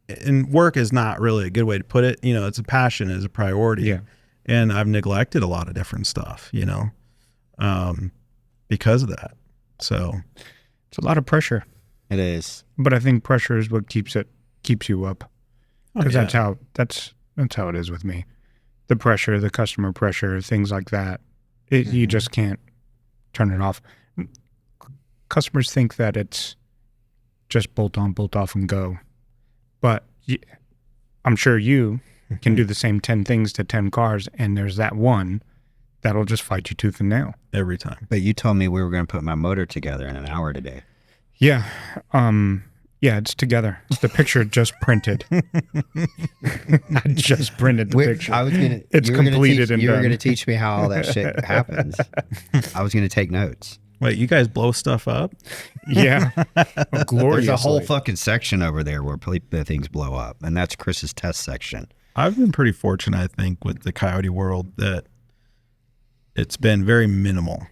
And work is not really a good way to put it. It's a passion as a priority. Yeah. And I've neglected a lot of different stuff, because of that. So It's a lot of pressure. It is. But I think pressure is what keeps you up. Because that's how it is with me. The pressure, the customer pressure, things like that. You just can't turn it off. Customers think that it's just bolt on, bolt off, and go. But I'm sure you can do the same 10 things to 10 cars, and there's that one that'll just fight you tooth and nail. every time. But you told me we were going to put my motor together in an hour today. Yeah. Yeah, it's together. The picture just printed. I just printed the picture. I was gonna. It's you were gonna completed teach- and You were done. going to teach me how all that shit happens. I was going to take notes. Wait, you guys blow stuff up? Yeah. Gloriously. There's a whole fucking section over there where the things blow up, and that's Chris's test section. I've been pretty fortunate, I think, with the Coyote world that it's been very minimal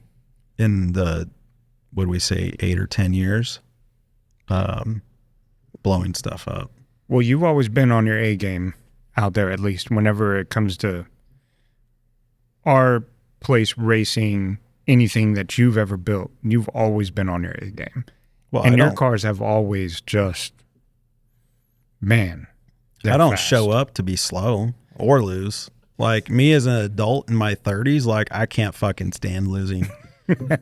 in the, what do we say, 8 or 10 years, blowing stuff up. Well, you've always been on your A game out there, at least whenever it comes to our place racing, anything that you've ever built, you've always been on your A game. Well, And I your don't, cars have always just, man. I they're don't fast. show up to be slow or lose. Like me as an adult in my 30s, like I can't fucking stand losing.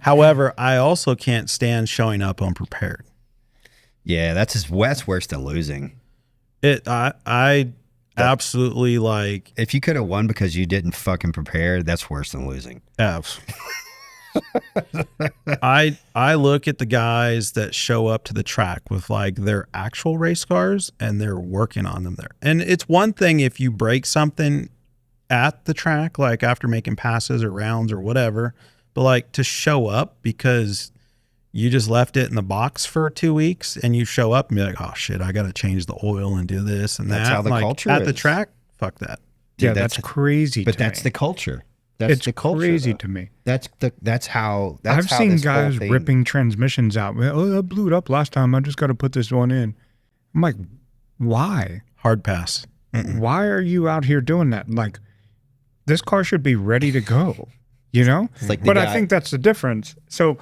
However, I also can't stand showing up unprepared. Yeah, that's worse than losing. I absolutely like If you could have won because you didn't fucking prepare, that's worse than losing. F. I look at the guys that show up to the track with like their actual race cars and they're working on them there. And it's one thing if you break something at the track, like after making passes or rounds or whatever, but like to show up because you just left it in the box for 2 weeks and you show up and be like, oh shit, I got to change the oil and do this and That's that. how the like, culture at the is. track. Fuck that. Dude, Yeah, that's crazy. But to that's me. the culture. That's It's the culture. crazy though. to me. That's how. I've how seen this whole guys thing- ripping transmissions out. Oh, I blew it up last time. I just got to put this one in. I'm like, why? Hard pass. Why are you out here doing that? Like, this car should be ready to go, you know? It's like the But guy- I think that's the difference. So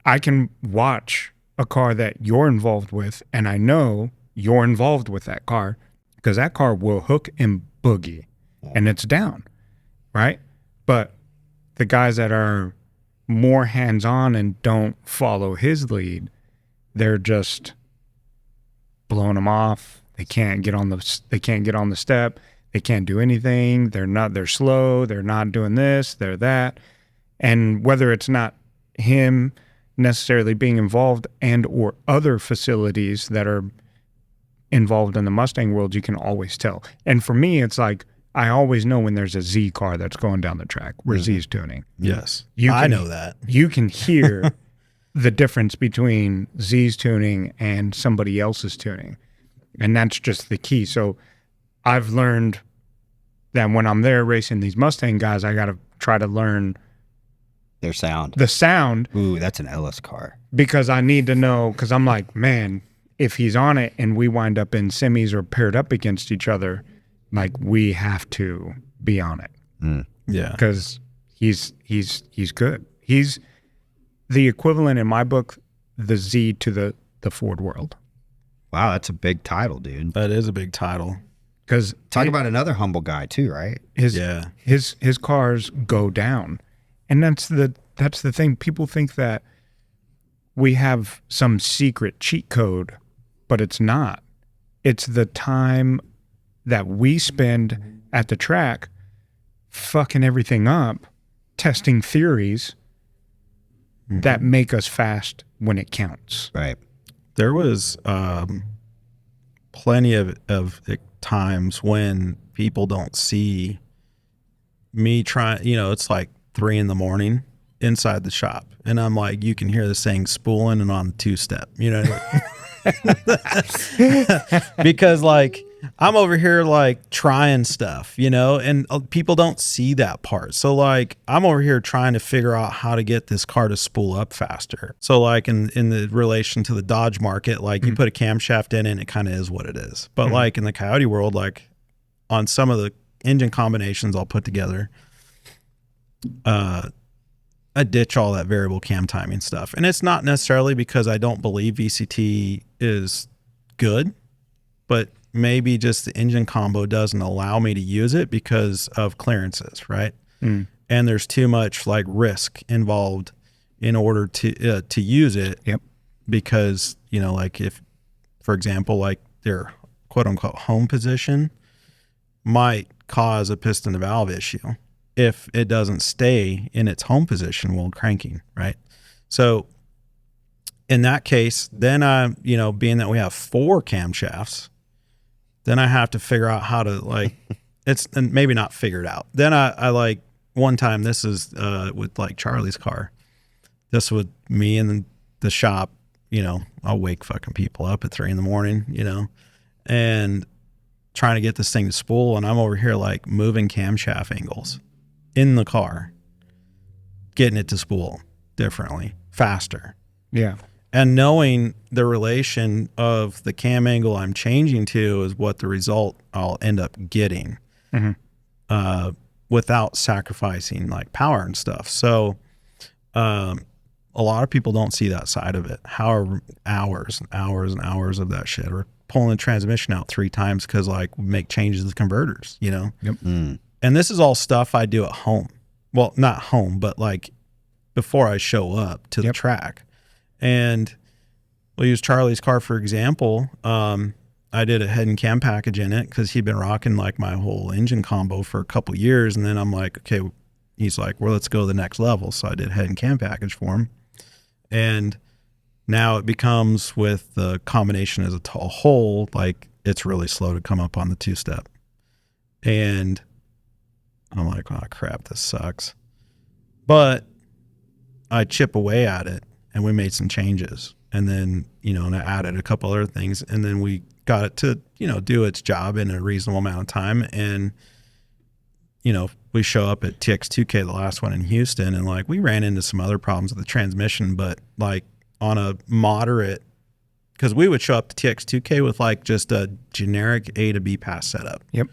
I can watch a car that you're involved with, and I know you're involved with that car because that car will hook and boogie, and it's down, right? But the guys that are more hands-on and don't follow his lead, they're just blowing them off. They can't get on the step. They can't do anything. They're slow. They're not doing this, they're that. And whether it's not him necessarily being involved and or other facilities that are involved in the Mustang world, you can always tell. And for me, it's like, I always know when there's a Z car that's going down the track where Z's tuning. Yes. I know that. You can hear the difference between Z's tuning and somebody else's tuning. And that's just the key. So I've learned that when I'm there racing these Mustang guys, I got to try to learn their sound. the sound Ooh, that's an Ellis car. because I need to know, because I'm like, man, if he's on it and we wind up in semis or paired up against each other, like we have to be on it Yeah. because he's good. He's the equivalent in my book, the Z to the Ford world. Wow, that's a big title, dude. That is a big title. Because Talk about another humble guy too, right? his Yeah. his cars go down, and that's the thing. People think that we have some secret cheat code, but it's not. It's the time that we spend at the track fucking everything up, testing theories that make us fast when it counts. Right. There was plenty of times when people don't see me trying, it's like 3 a.m. inside the shop. And I'm like, you can hear this thing spooling and on the 2-step, because like I'm over here like trying stuff, and people don't see that part. So like I'm over here trying to figure out how to get this car to spool up faster. So like in the relation to the Dodge market, like you put a camshaft in and it kind of is what it is. But like in the Coyote world, like on some of the engine combinations I'll put together, I ditch all that variable cam timing stuff. And it's not necessarily because I don't believe VCT is good, but maybe just the engine combo doesn't allow me to use it because of clearances, right? And there's too much like risk involved in order to use it. Yep. Because, like if, for example, like their quote unquote home position might cause a piston to valve issue if it doesn't stay in its home position while cranking, right? So in that case, then being that we have 4 camshafts, then I have to figure out how to like, and maybe not figure it out. Then I like one time, this is with like Charlie's car, this with me in the shop, I'll wake fucking people up at 3 a.m, and trying to get this thing to spool. And I'm over here like moving camshaft angles in the car, getting it to spool differently, faster. Yeah. And knowing the relation of the cam angle I'm changing to is what the result I'll end up getting without sacrificing like power and stuff. So a lot of people don't see that side of it. However, hours and hours and hours of that shit, or pulling the transmission out 3 times because like we make changes to the converters, Yep. And this is all stuff I do at home. Well, not home, but like before I show up to the track. And we'll use Charlie's car for example. I did a head and cam package in it because he'd been rocking like my whole engine combo for a couple years. And then I'm like, okay, he's like, well, let's go to the next level. So I did head and cam package for him. And now it becomes with the combination as a whole, like it's really slow to come up on the 2-step. And I'm like, oh crap, this sucks. But I chip away at it and we made some changes, and then, you know, and I added a couple other things, and then we got it to, you know, do its job in a reasonable amount of time. And, you know, we show up at TX2K, the last one in Houston, and like we ran into some other problems with the transmission, but like on a moderate, because we would show up to TX2K with like just a generic A to B pass setup. Yep.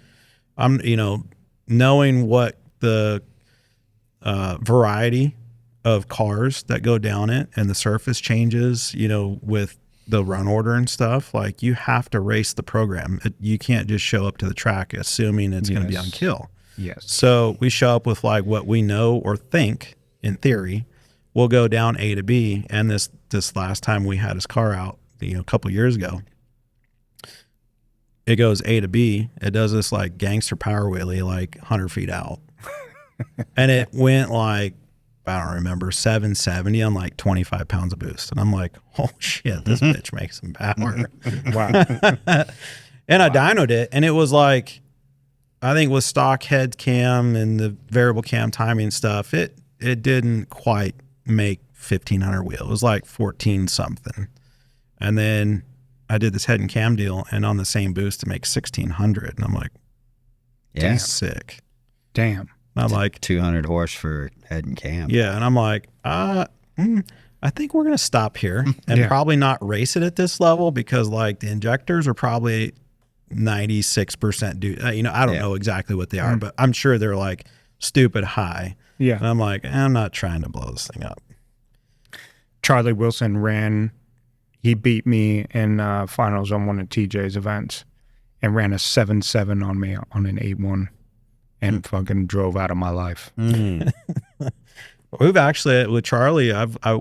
I'm, you know, knowing what the variety of cars that go down it and the surface changes, you know, with the run order and stuff, like you have to race the program. You can't just show up to the track assuming it's going to be on kill. Yes. So we show up with like what we know or think in theory will go down A to B. And this last time we had his car out, you know, a couple years ago, it goes A to B. It does this like gangster power wheelie, like 100 feet out. And it went like, I don't remember, 770 on like 25 pounds of boost. And I'm like, oh shit, this bitch makes some power. Wow. And I dynoed it, and it was like, I think with stock head cam and the variable cam timing stuff, it didn't quite make 1500 wheel. It was like 14 something. And then I did this head and cam deal, and on the same boost to make 1600. And I'm like, Yeah. sick. Damn. And I'm like, 200 horse for head and cam. yeah. And I'm like, I think we're going to stop here and Yeah. probably not race it at this level, because like the injectors are probably 96% due. You know, I don't know exactly what they are, but I'm sure they're like stupid high. Yeah. And I'm like, I'm not trying to blow this thing up. Charlie Wilson he beat me in finals on one of TJ's events and ran a 7.7 on me on an 8.1 and fucking drove out of my life. We've actually, with Charlie,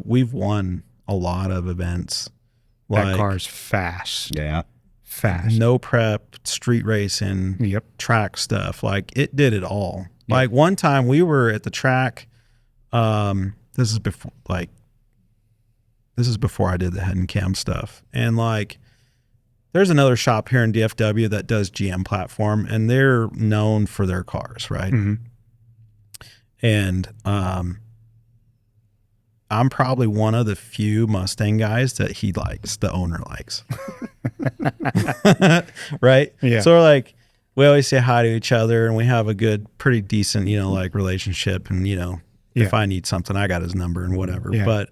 we've won a lot of events. That car's fast. Yeah. Fast. No prep, street racing, Yep. track stuff. Like it did it all. Like one time we were at the track. This is before I did the head and cam stuff. And like, there's another shop here in DFW that does GM platform, and they're known for their cars, right? Mm-hmm. And I'm probably one of the few Mustang guys that he likes, the owner likes. Right? Yeah. So we're like, we always say hi to each other, and we have a good, pretty decent, you know, like relationship. And, you know, if I need something, I got his number and whatever. Yeah. But,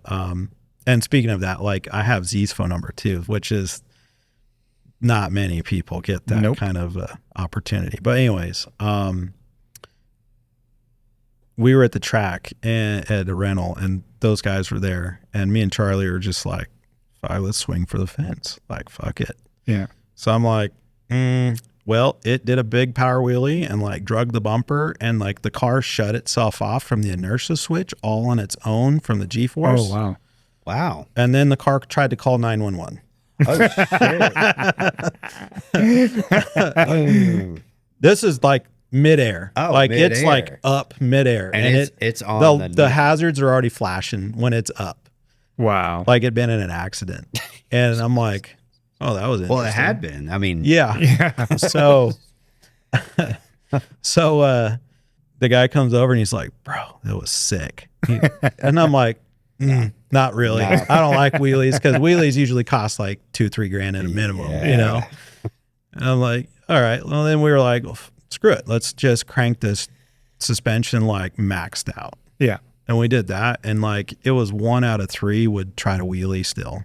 and speaking of that, like I have Z's phone number too, which is not many people get that kind of opportunity. But anyways, we were at the track and at a rental, and those guys were there, and me and Charlie were just like, let's swing for the fence. Like, fuck it. Yeah. So I'm like, well, it did a big power wheelie and like drug the bumper, and like the car shut itself off from the inertia switch all on its own from the G-force. Oh, wow. Wow. And then the car tried to call 911. Oh, shit. This is like midair. Oh, like midair. it's like up midair. And it's on the hazards are already flashing when it's up. Wow. Like it'd been in an accident. And I'm like, oh, that was interesting. Well, it had been. I mean, Yeah. So the guy comes over and he's like, bro, that was sick. And I'm like, not really. No. I don't like wheelies, because wheelies usually cost like $2,000-3,000 at a minimum, you know? And I'm like, all right. Well, then we were like, well, screw it. Let's just crank this suspension like maxed out. Yeah. And we did that. And like, it was 1 out of 3 would try to wheelie still.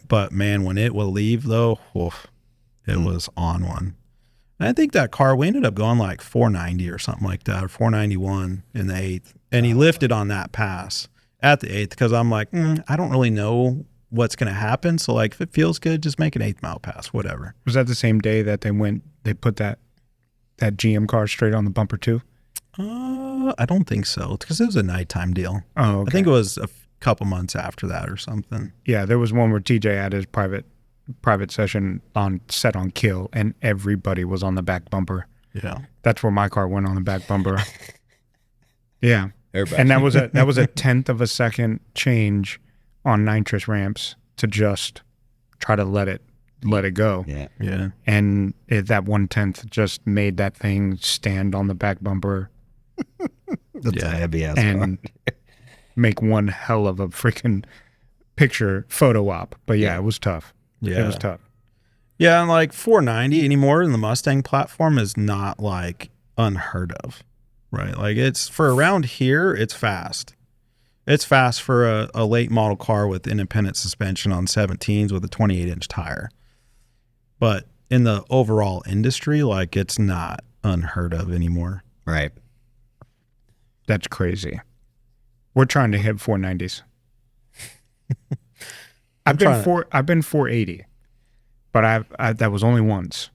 But man, when it would leave though, it was on one. And I think that car, we ended up going like 490 or something like that, or 491 in the 8th. And he lifted on that pass at the 8th, because I'm like, I don't really know what's going to happen. So like, if it feels good, just make an 8th mile pass, whatever. Was that the same day that they put that GM car straight on the bumper too? I don't think so, because it was a nighttime deal. Oh, okay. I think it was a couple months after that or something. Yeah, there was one where TJ had his private session set on kill, and everybody was on the back bumper. Yeah. That's where my car went, on the back bumper. Yeah. Everybody. And that was a 1/10 of a second change on nitrous ramps to just try to let it go. Yeah. Yeah. And that 1/10 just made that thing stand on the back bumper. That's a heavy ass And make one hell of a freaking photo op. But yeah, it was tough. Yeah. It was tough. Yeah, and like 490 anymore in the Mustang platform is not like unheard of, right? Like it's for around here, it's fast. It's fast for a late model car with independent suspension on 17s with a 28-inch tire. But in the overall industry, like it's not unheard of anymore. Right. That's crazy. We're trying to hit 490s. I've been 480. But that was only once.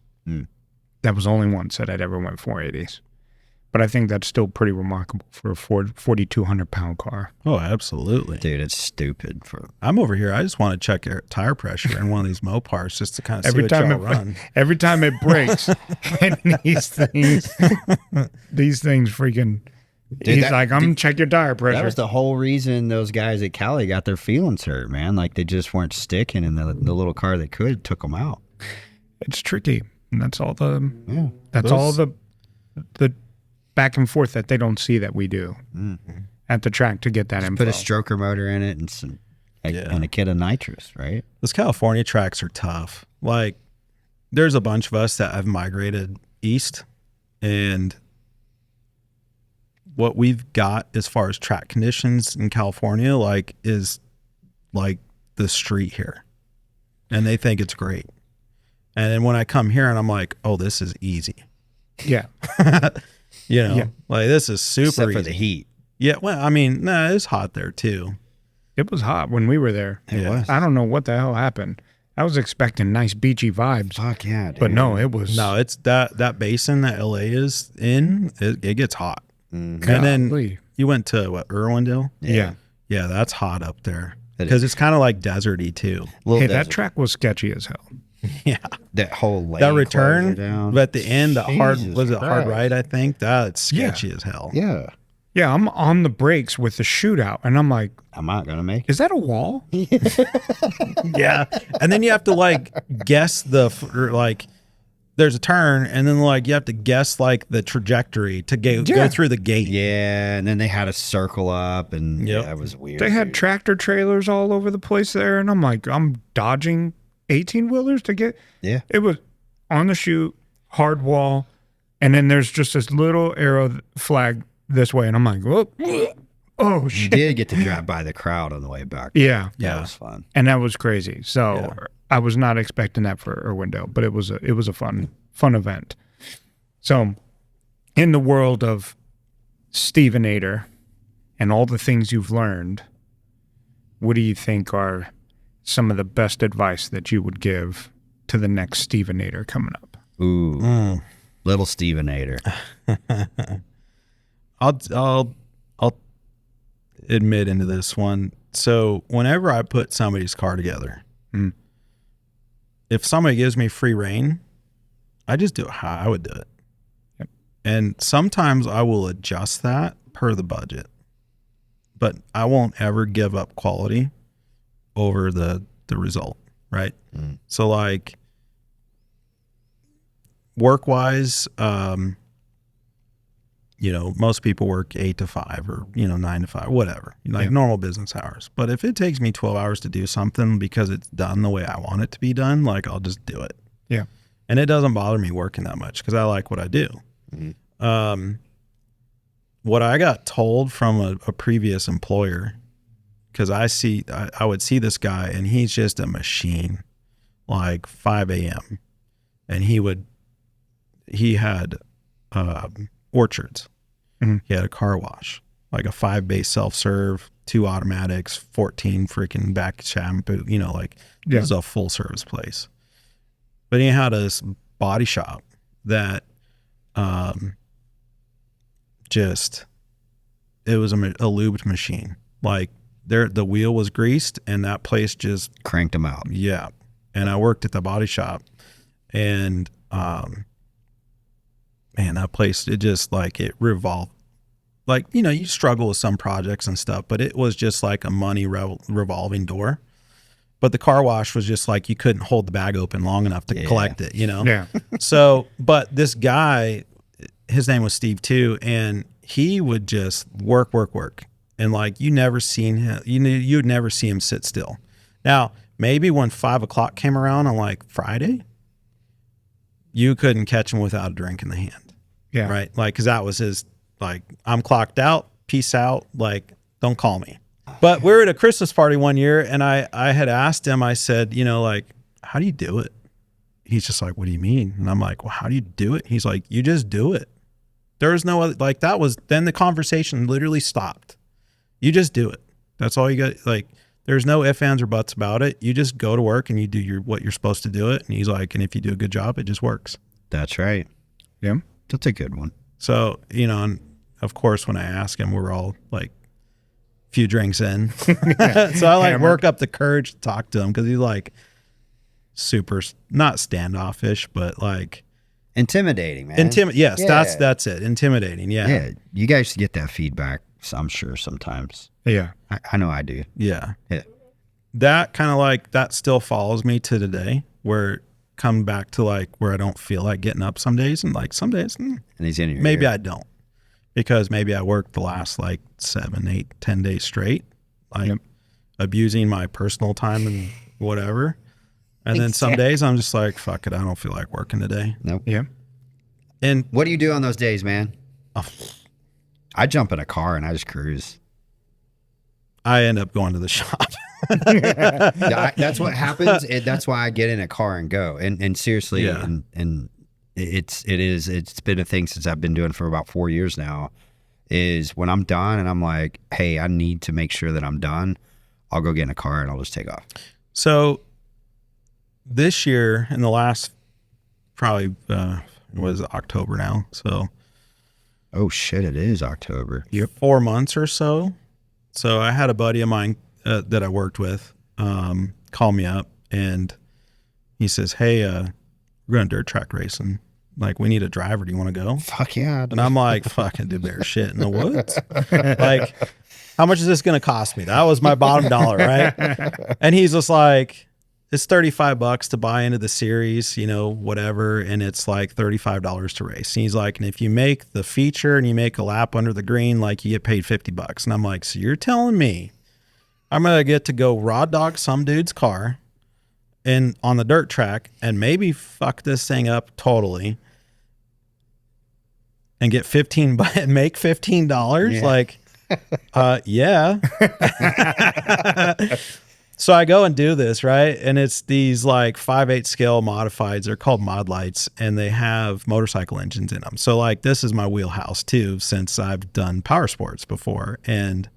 That was only once that I'd ever went 480s. But I think that's still pretty remarkable for a 4,200-pound car. Oh, absolutely. Dude, it's stupid. I'm over here. I just want to check your tire pressure in one of these Mopars just to kind of see what y'all run. Every time it breaks, and these things freaking... Dude, he's like, I'm going to check your tire pressure. That was the whole reason those guys at Cali got their feelings hurt, man. Like, they just weren't sticking, and the little car they could took them out. It's tricky. And that's all Yeah. all the back and forth that they don't see that we do at the track to get that Just info. put a stroker motor in it and and a kit of nitrous, right? Those California tracks are tough. Like, there's a bunch of us that have migrated east, and what we've got as far as track conditions in California, like, is like the street here, and they think it's great. And then when I come here and I'm like, oh, this is easy. Yeah. Like this is super Except easy. for the heat. Yeah. Well, I mean, it's hot there too. It was hot when we were there. It was. I don't know what the hell happened. I was expecting nice beachy vibes. Fuck yeah, dude. But no, it was... No, it's that basin that LA is in, it gets hot. Mm-hmm. And then Golly. you went to what, Irwindale? Yeah. Yeah, that's hot up there. It Because it's kind of like deserty too. Hey, that track was sketchy as hell. Yeah. That whole lane That return, closure down. but at the end, the hard, Jesus was it hard Christ. right? I think that's sketchy as hell. Yeah. Yeah, I'm on the brakes with the shootout, and I'm like, I'm not going to make it. is that a wall? Yeah. And then you have to like guess like there's a turn, and then like you have to guess like the trajectory to go through the gate. Yeah, and then they had a circle up, and Yep. yeah, it was weird. They had dude. tractor trailers all over the place there, and I'm like, I'm dodging 18-wheelers to get... Yeah. It was on the chute, hard wall, and then there's just this little arrow flag this way, and I'm like, whoop. Oh, You shit. did get to drive by the crowd on the way back. Yeah. That was fun. And that was crazy. So Yeah. I was not expecting that for Irwindale, but it was a fun event. So in the world of Stevenator and all the things you've learned, what do you think are some of the best advice that you would give to the next Stevenator coming up? Ooh. Little Stevenator. I'll admit into this one. So whenever I put somebody's car together, if somebody gives me free reign, I just do it how I would do it. Yep. And sometimes I will adjust that per the budget, but I won't ever give up quality over the result, right? So like work wise, most people work 8 to 5 or 9 to 5, whatever, like normal business hours. But if it takes me 12 hours to do something because it's done the way I want it to be done, like I'll just do it. Yeah. And it doesn't bother me working that much because I like what I do. What I got told from a previous employer, because I would see this guy and he's just a machine, like 5 a.m. And he had orchards. He had a car wash, like a 5-bay self-serve, 2 automatics, 14 freaking back shampoo, it was a full service place. But he had a body shop that it was a lubed machine. Like the wheel was greased and that place just Cranked them out. yeah. And I worked at the body shop, and man, that place, it just like it revolved. Like, you struggle with some projects and stuff, but it was just like a money revolving door. But the car wash was just like you couldn't hold the bag open long enough to collect it, Yeah. So, but this guy, his name was Steve too, and he would just work. and like you never seen him, you'd never see him sit still. Now, maybe when 5 o'clock came around on like Friday, you couldn't catch him without a drink in the hand. Yeah. Right. Like, cause that was his, like, I'm clocked out, peace out. Like, don't call me. But we were at a Christmas party one year and I had asked him, I said, you know, like, how do you do it? He's just like, what do you mean? And I'm like, well, how do you do it? He's like, you just do it. There's no other, like, that was, then the conversation literally stopped. You just do it. That's all you got. Like, there's no ifs, ands, or buts about it. You just go to work and you do what you're supposed to do it. And he's like, and if you do a good job, it just works. That's right. Yeah. That's a good one. So, you know, and of course, when I ask him, we're all like a few drinks in. So I like work up the courage to talk to him because he's like super, not standoffish, but like intimidating, man. Yes, Yeah. that's it. Intimidating. Yeah. Yeah. You guys get that feedback, I'm sure, sometimes. Yeah. I know I do. Yeah. Yeah. That kind of like, that still follows me to today, where come back to like where I don't feel like getting up some days, and like some days And he's in your maybe ear. I don't, because maybe I worked the last like 7, 8, 10 days straight, like abusing my personal time and whatever. And then some days I'm just like, fuck it, I don't feel like working today. Nope. Yeah. And What do you do on those days, man? I jump in a car and I just cruise. I end up going to the shop. That's what happens. That's why I get in a car and go. And seriously, Yeah. and it's been a thing since I've been doing it for about 4 years now, is when I'm done and I'm like, hey, I need to make sure that I'm done, I'll go get in a car and I'll just take off. So this year, in the last probably was October now, so Oh shit, it is October. 4 months or so. So I had a buddy of mine that I worked with call me up, and he says, hey, we're going dirt track racing. Like, we need a driver. Do you want to go? Fuck yeah. And I'm like, fucking do bear shit in the woods. Like, how much is this going to cost me? That was my bottom dollar, right? And he's just like, it's $35 to buy into the series, you know, whatever. And it's like $35 to race. And he's like, and if you make the feature and you make a lap under the green, like you get paid $50. And I'm like, so you're telling me I'm going to get to go raw dog some dude's car and on the dirt track and maybe fuck this thing up totally and get make $15? Yeah. Like, yeah. So I go and do this, right? And it's these like 5/8 scale modifieds. They're called mod lights, and they have motorcycle engines in them. So like, this is my wheelhouse too, since I've done power sports before. And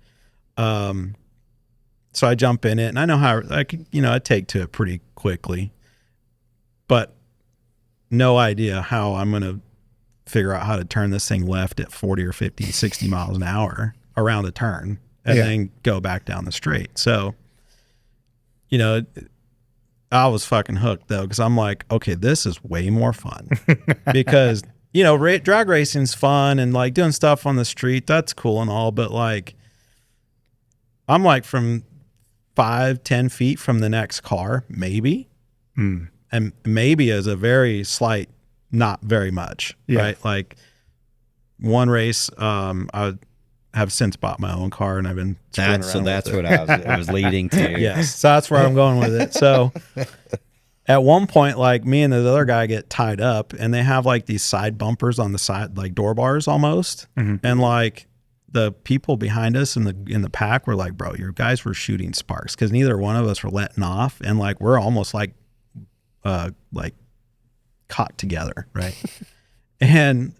so I jump in it, and I know how I take to it pretty quickly, but no idea how I'm going to figure out how to turn this thing left at 40 or 50, 60 miles an hour around a turn and then go back down the straight. So, you know, I was fucking hooked though, because I'm like, okay, this is way more fun because, you know, drag racing's fun and like doing stuff on the street, that's cool and all, but like, I'm like from 5-10 feet from the next car, maybe. And maybe is a very slight, not very much, right? Like one race, I have since bought my own car and I've been That's what I was leading to. Yes, so that's where I'm going with it. So at one point, like me and the other guy get tied up, and they have like these side bumpers on the side, like door bars almost, and like the people behind us in the pack were like, bro, your guys were shooting sparks because neither one of us were letting off, and like we're almost like caught together, right? And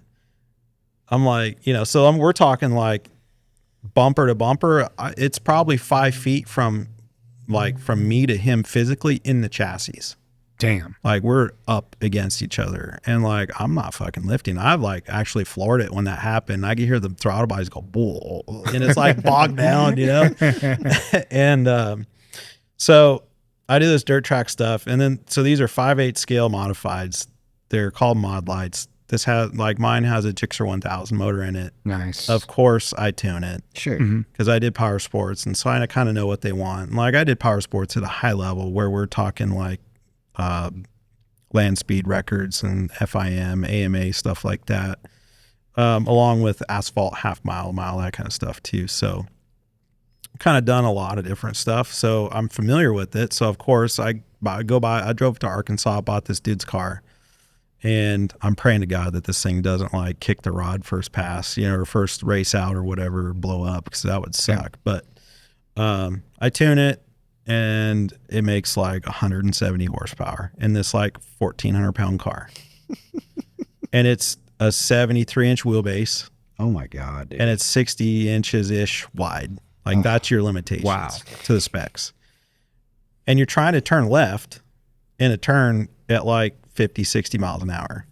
I'm like, you know, so we're talking like bumper to bumper. It's probably 5 feet from me to him physically in the chassis. Damn. Like we're up against each other, and like I'm not fucking lifting. I've like actually floored it when that happened. I can hear the throttle bodies go bull, and it's like bogged down, you know. And so I do this dirt track stuff, and then so these are 5/8 scale modifieds. They're called mod lights. This has like mine has a Gixxer 1000 motor in it. Nice. Of course, I tune it. Sure. Because I did power sports, and so I kind of know what they want. Like I did power sports at a high level where we're talking like land speed records and FIM, AMA, stuff like that, along with asphalt, half mile, that kind of stuff too. So kind of done a lot of different stuff, so I'm familiar with it. So of course I drove to Arkansas, bought this dude's car, and I'm praying to God that this thing doesn't like kick the rod first pass, or first race out or whatever, blow up, because that would suck. But I tune it, and it makes like 170 horsepower in this like 1,400 pound car. And it's a 73-inch wheelbase. Oh my God, dude. And it's 60 inches ish wide. Like that's your limitations to the specs. And you're trying to turn left in a turn at like 50, 60 miles an hour.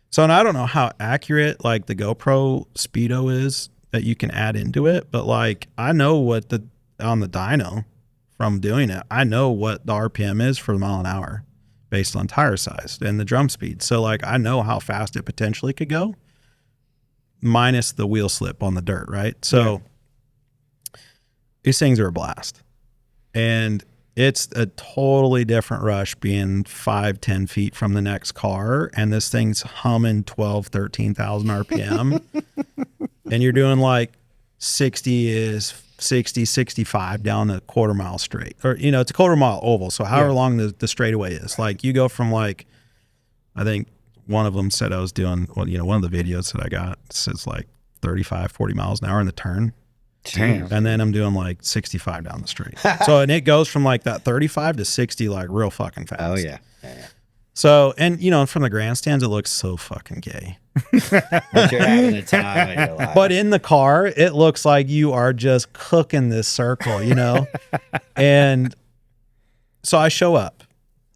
So, and I don't know how accurate like the GoPro Speedo is that you can add into it, but like I know what on the dyno from doing it, I know what the RPM is for the mile an hour based on tire size and the drum speed. So like I know how fast it potentially could go minus the wheel slip on the dirt, right? So these things are a blast. And it's a totally different rush being 5-10 feet from the next car, and this thing's humming 13,000 RPM. And you're doing like 65 down the quarter mile straight, or it's a quarter mile oval, so however long the straightaway is. Like you go from like, I think one of them said I was doing, one of the videos that I got says like 35, 40 miles an hour in the turn. Damn. And then I'm doing like 65 down the street. So, and it goes from like that 35 to 60, like real fucking fast. Oh yeah. So, and from the grandstands, it looks so fucking gay. But you're having a time of your life. But in the car, it looks like you are just cooking this circle, And so I show up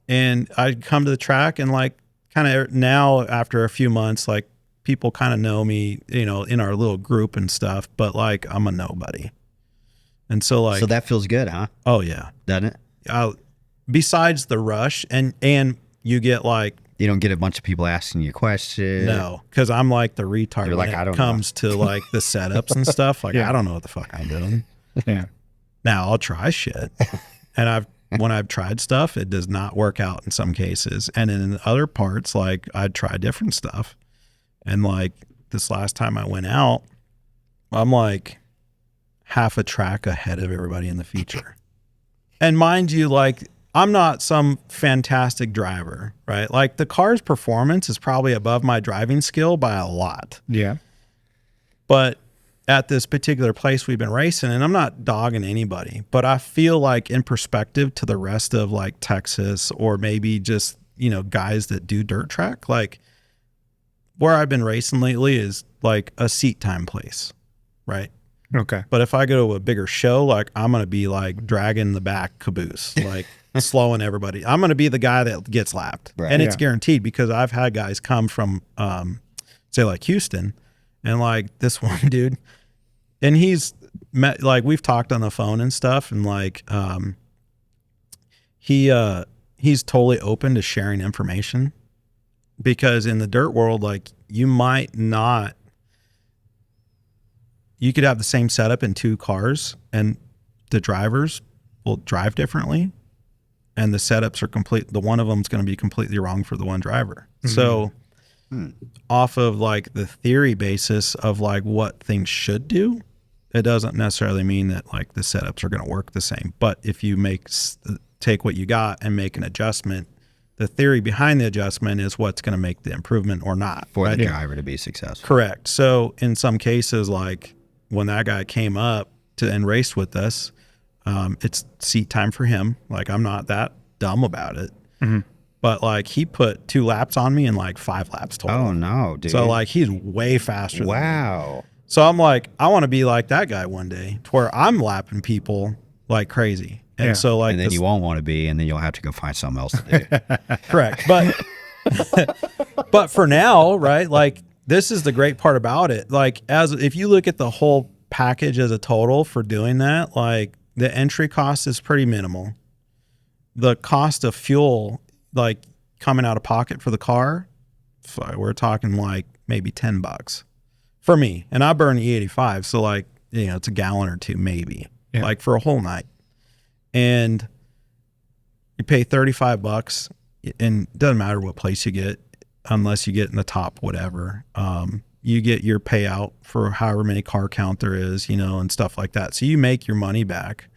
and I come to the track, and like kind of now after a few months, like people kind of know me, in our little group and stuff, but like I'm a nobody. And so like, so that feels good, huh? oh yeah. Doesn't it? Besides the rush and you get like, You don't get a bunch of people asking you questions. no, because I'm like the retard You're when like, I it don't comes to like the setups and stuff. Like, Yeah. I don't know what the fuck I'm doing. Yeah. Now I'll try shit. And when I've tried stuff, it does not work out in some cases. And in other parts, like I'd try different stuff. And like this last time I went out, I'm like half a track ahead of everybody in the feature. And mind you, like I'm not some fantastic driver, right? Like the car's performance is probably above my driving skill by a lot. Yeah. But at this particular place we've been racing, and I'm not dogging anybody, but I feel like in perspective to the rest of like Texas, or maybe just, guys that do dirt track, like where I've been racing lately is like a seat time place, right? Okay. But if I go to a bigger show, like I'm going to be like dragging the back caboose, like slowing everybody. I'm going to be the guy that gets lapped. Right. And it's Yeah. guaranteed, because I've had guys come from, say like Houston, and like this one dude, and he's met, like we've talked on the phone and stuff. And like, he's totally open to sharing information, because in the dirt world, like you could have the same setup in two cars, and the drivers will drive differently, and the setups are the one of them is going to be completely wrong for the one driver. Mm-hmm. So off of like the theory basis of like what things should do, it doesn't necessarily mean that like the setups are going to work the same. But if you take what you got and make an adjustment, the theory behind the adjustment is what's going to make the improvement or not. For right? the driver to be successful. Correct. So in some cases, like when that guy came up and raced with us, it's seat time for him. Like I'm not that dumb about it. Mm-hmm. But like he put 2 laps on me in like 5 laps total. Oh no, dude. So like he's way faster than me. Wow. So I'm like, I want to be like that guy one day, to where I'm lapping people like crazy. And Yeah. so like And then you won't want to be, and then you'll have to go find something else to do. correct. But for now, right? Like this is the great part about it. Like if you look at the whole package as a total for doing that, like the entry cost is pretty minimal. The cost of fuel, like coming out of pocket for the car, we're talking like maybe $10 for me. And I burn E85. So like, it's a gallon or 2, maybe like for a whole night. And you pay $35, and it doesn't matter what place you get, unless you get in the top whatever. you get your payout for however many car count there is, you know, and stuff like that. So you make your money back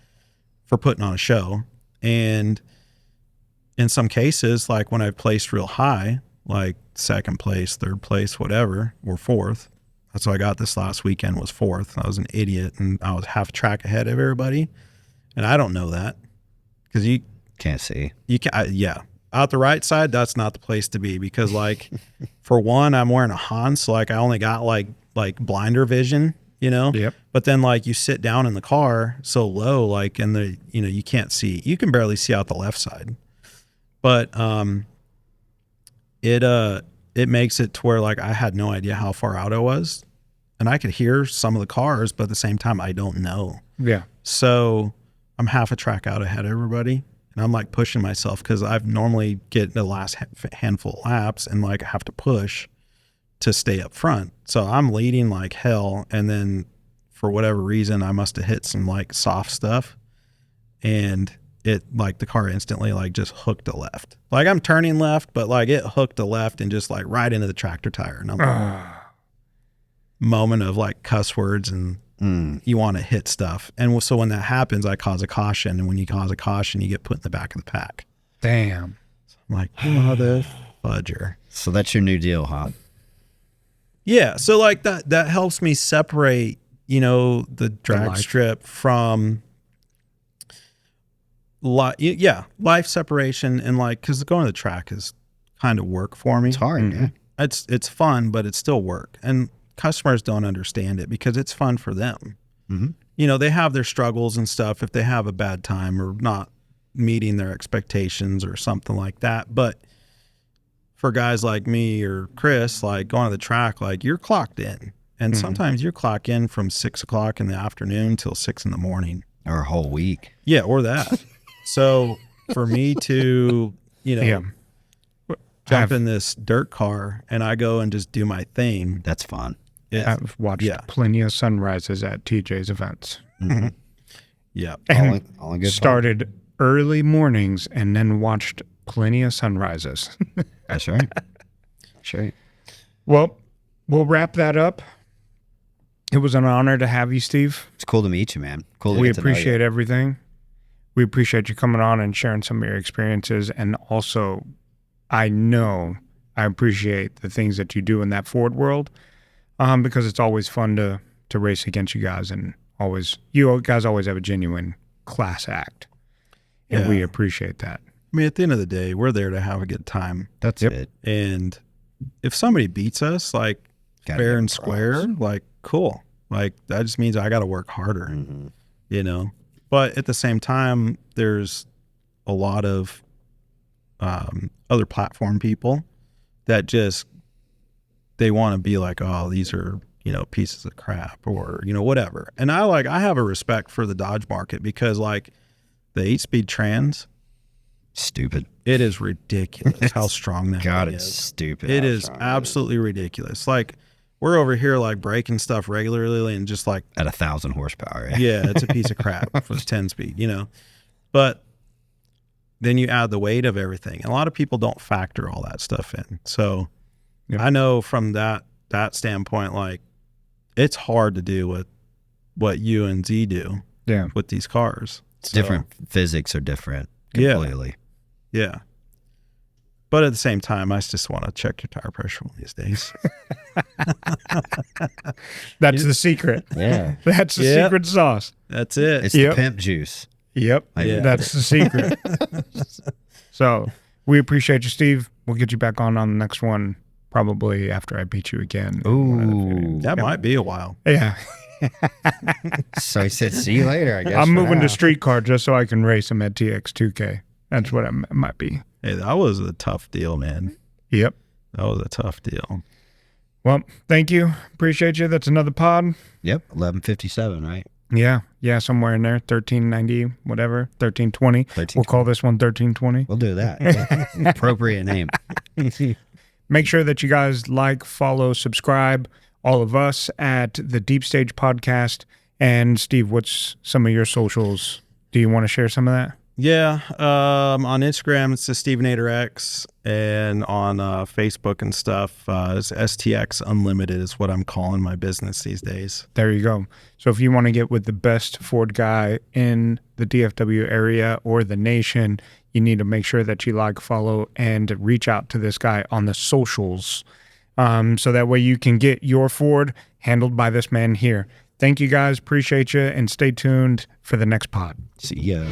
for putting on a show. And in some cases, like when I've placed real high, like second place, third place, whatever, or fourth. That's what I got this last weekend was fourth. I was an idiot and I was half a track ahead of everybody. And I don't know that because you can't see. You can, yeah. Out the right side, that's not the place to be because, like, for one, I'm wearing a Honda, so like I only got like blinder vision, you know. Yep. But then like you sit down in the car so low, like, and the you can't see. You can barely see out the left side. But it makes it to where like I had no idea how far out I was, and I could hear some of the cars, but at the same time I don't know. Yeah. So I'm half a track out ahead of everybody. And I'm like pushing myself because I've normally get the last handful of laps and like I have to push to stay up front. So I'm leading like hell. And then for whatever reason, I must have hit some like soft stuff. And it like the car instantly like just hooked a left. Like I'm turning left, but like it hooked a left and just like right into the tractor tire. And I'm like, moment of like cuss words and you want to hit stuff. And so when that happens, I cause a caution. And when you cause a caution, you get put in the back of the pack. Damn. So I'm like, mother fudger. So that's your new deal, huh? Yeah. So like that helps me separate, you know, the drag strip from life separation. And like, cause going to the track is kind of work for me. It's hard. Yeah. It's fun, but it's still work. And customers don't understand it because it's fun for them. Mm-hmm. You know, they have their struggles and stuff if they have a bad time or not meeting their expectations or something like that. But for guys like me or Chris, like going to the track, like you're clocked in. And sometimes you're clocked in from 6 o'clock in the afternoon till 6 in the morning. Or a whole week. Yeah, or that. So for me to, you know, jump in this dirt car and I go and just do my thing. That's fun. I've watched plenty of sunrises at TJ's events. Mm-hmm. Yeah. And all in good started early mornings and then watched plenty of sunrises. That's right. That's right. Well, we'll wrap that up. It was an honor to have you, Steve. It's cool to meet you, man. Cool to We get to know you. appreciate everything. We appreciate you coming on and sharing some of your experiences. And also, I appreciate the things that you do in that Ford world. Because it's always fun to race against you guys, and you guys always have a genuine class act, and we appreciate that. I mean, at the end of the day, we're there to have a good time. That's it. And if somebody beats us, like fair and square, like cool. Like that just means I got to work harder, you know. But at the same time, there's a lot of other platform people that just they want to be like, oh, these are, you know, pieces of crap or, you know, whatever. And I have a respect for the Dodge market because like the 8-speed trans, stupid. it is ridiculous how strong that God, thing it's is. stupid. It is absolutely ridiculous. Like we're over here like breaking stuff regularly and just like at 1,000 horsepower. Right? Yeah, it's a piece of crap for 10-speed, you know. But then you add the weight of everything. A lot of people don't factor all that stuff in. So I know from that standpoint, like it's hard to do what you and Z do with these cars. It's different. Physics are different completely. Yeah. But at the same time, I just want to check your tire pressure one of these days. That's the secret. Yeah. That's the secret sauce. That's it. It's the pimp juice. Yep. That's the secret. So we appreciate you, Steve. We'll get you back on the next one. Probably after I beat you again. Ooh. That might be a while. Yeah. So he said, see you later, I guess. I'm moving to streetcar just so I can race him at TX2K. That's what it might be. Hey, that was a tough deal, man. Yep. That was a tough deal. Well, thank you. Appreciate you. That's another pod. Yep. 1157, right? Yeah. Yeah, somewhere in there. 1390, whatever. 1320. We'll call this one 1320. We'll do that. Yeah. Appropriate name. Make sure that you guys like, follow, subscribe, all of us at the Deep Stage Podcast. And Steve, what's some of your socials? Do you want to share some of that? Yeah, on Instagram it's the Stevenator X, and on Facebook and stuff, it's STX Unlimited is what I'm calling my business these days. There you go. So if you want to get with the best Ford guy in the DFW area or the nation, you need to make sure that you like, follow, and reach out to this guy on the socials, so that way you can get your Ford handled by this man here. Thank you guys. Appreciate you, and stay tuned for the next pod. See ya.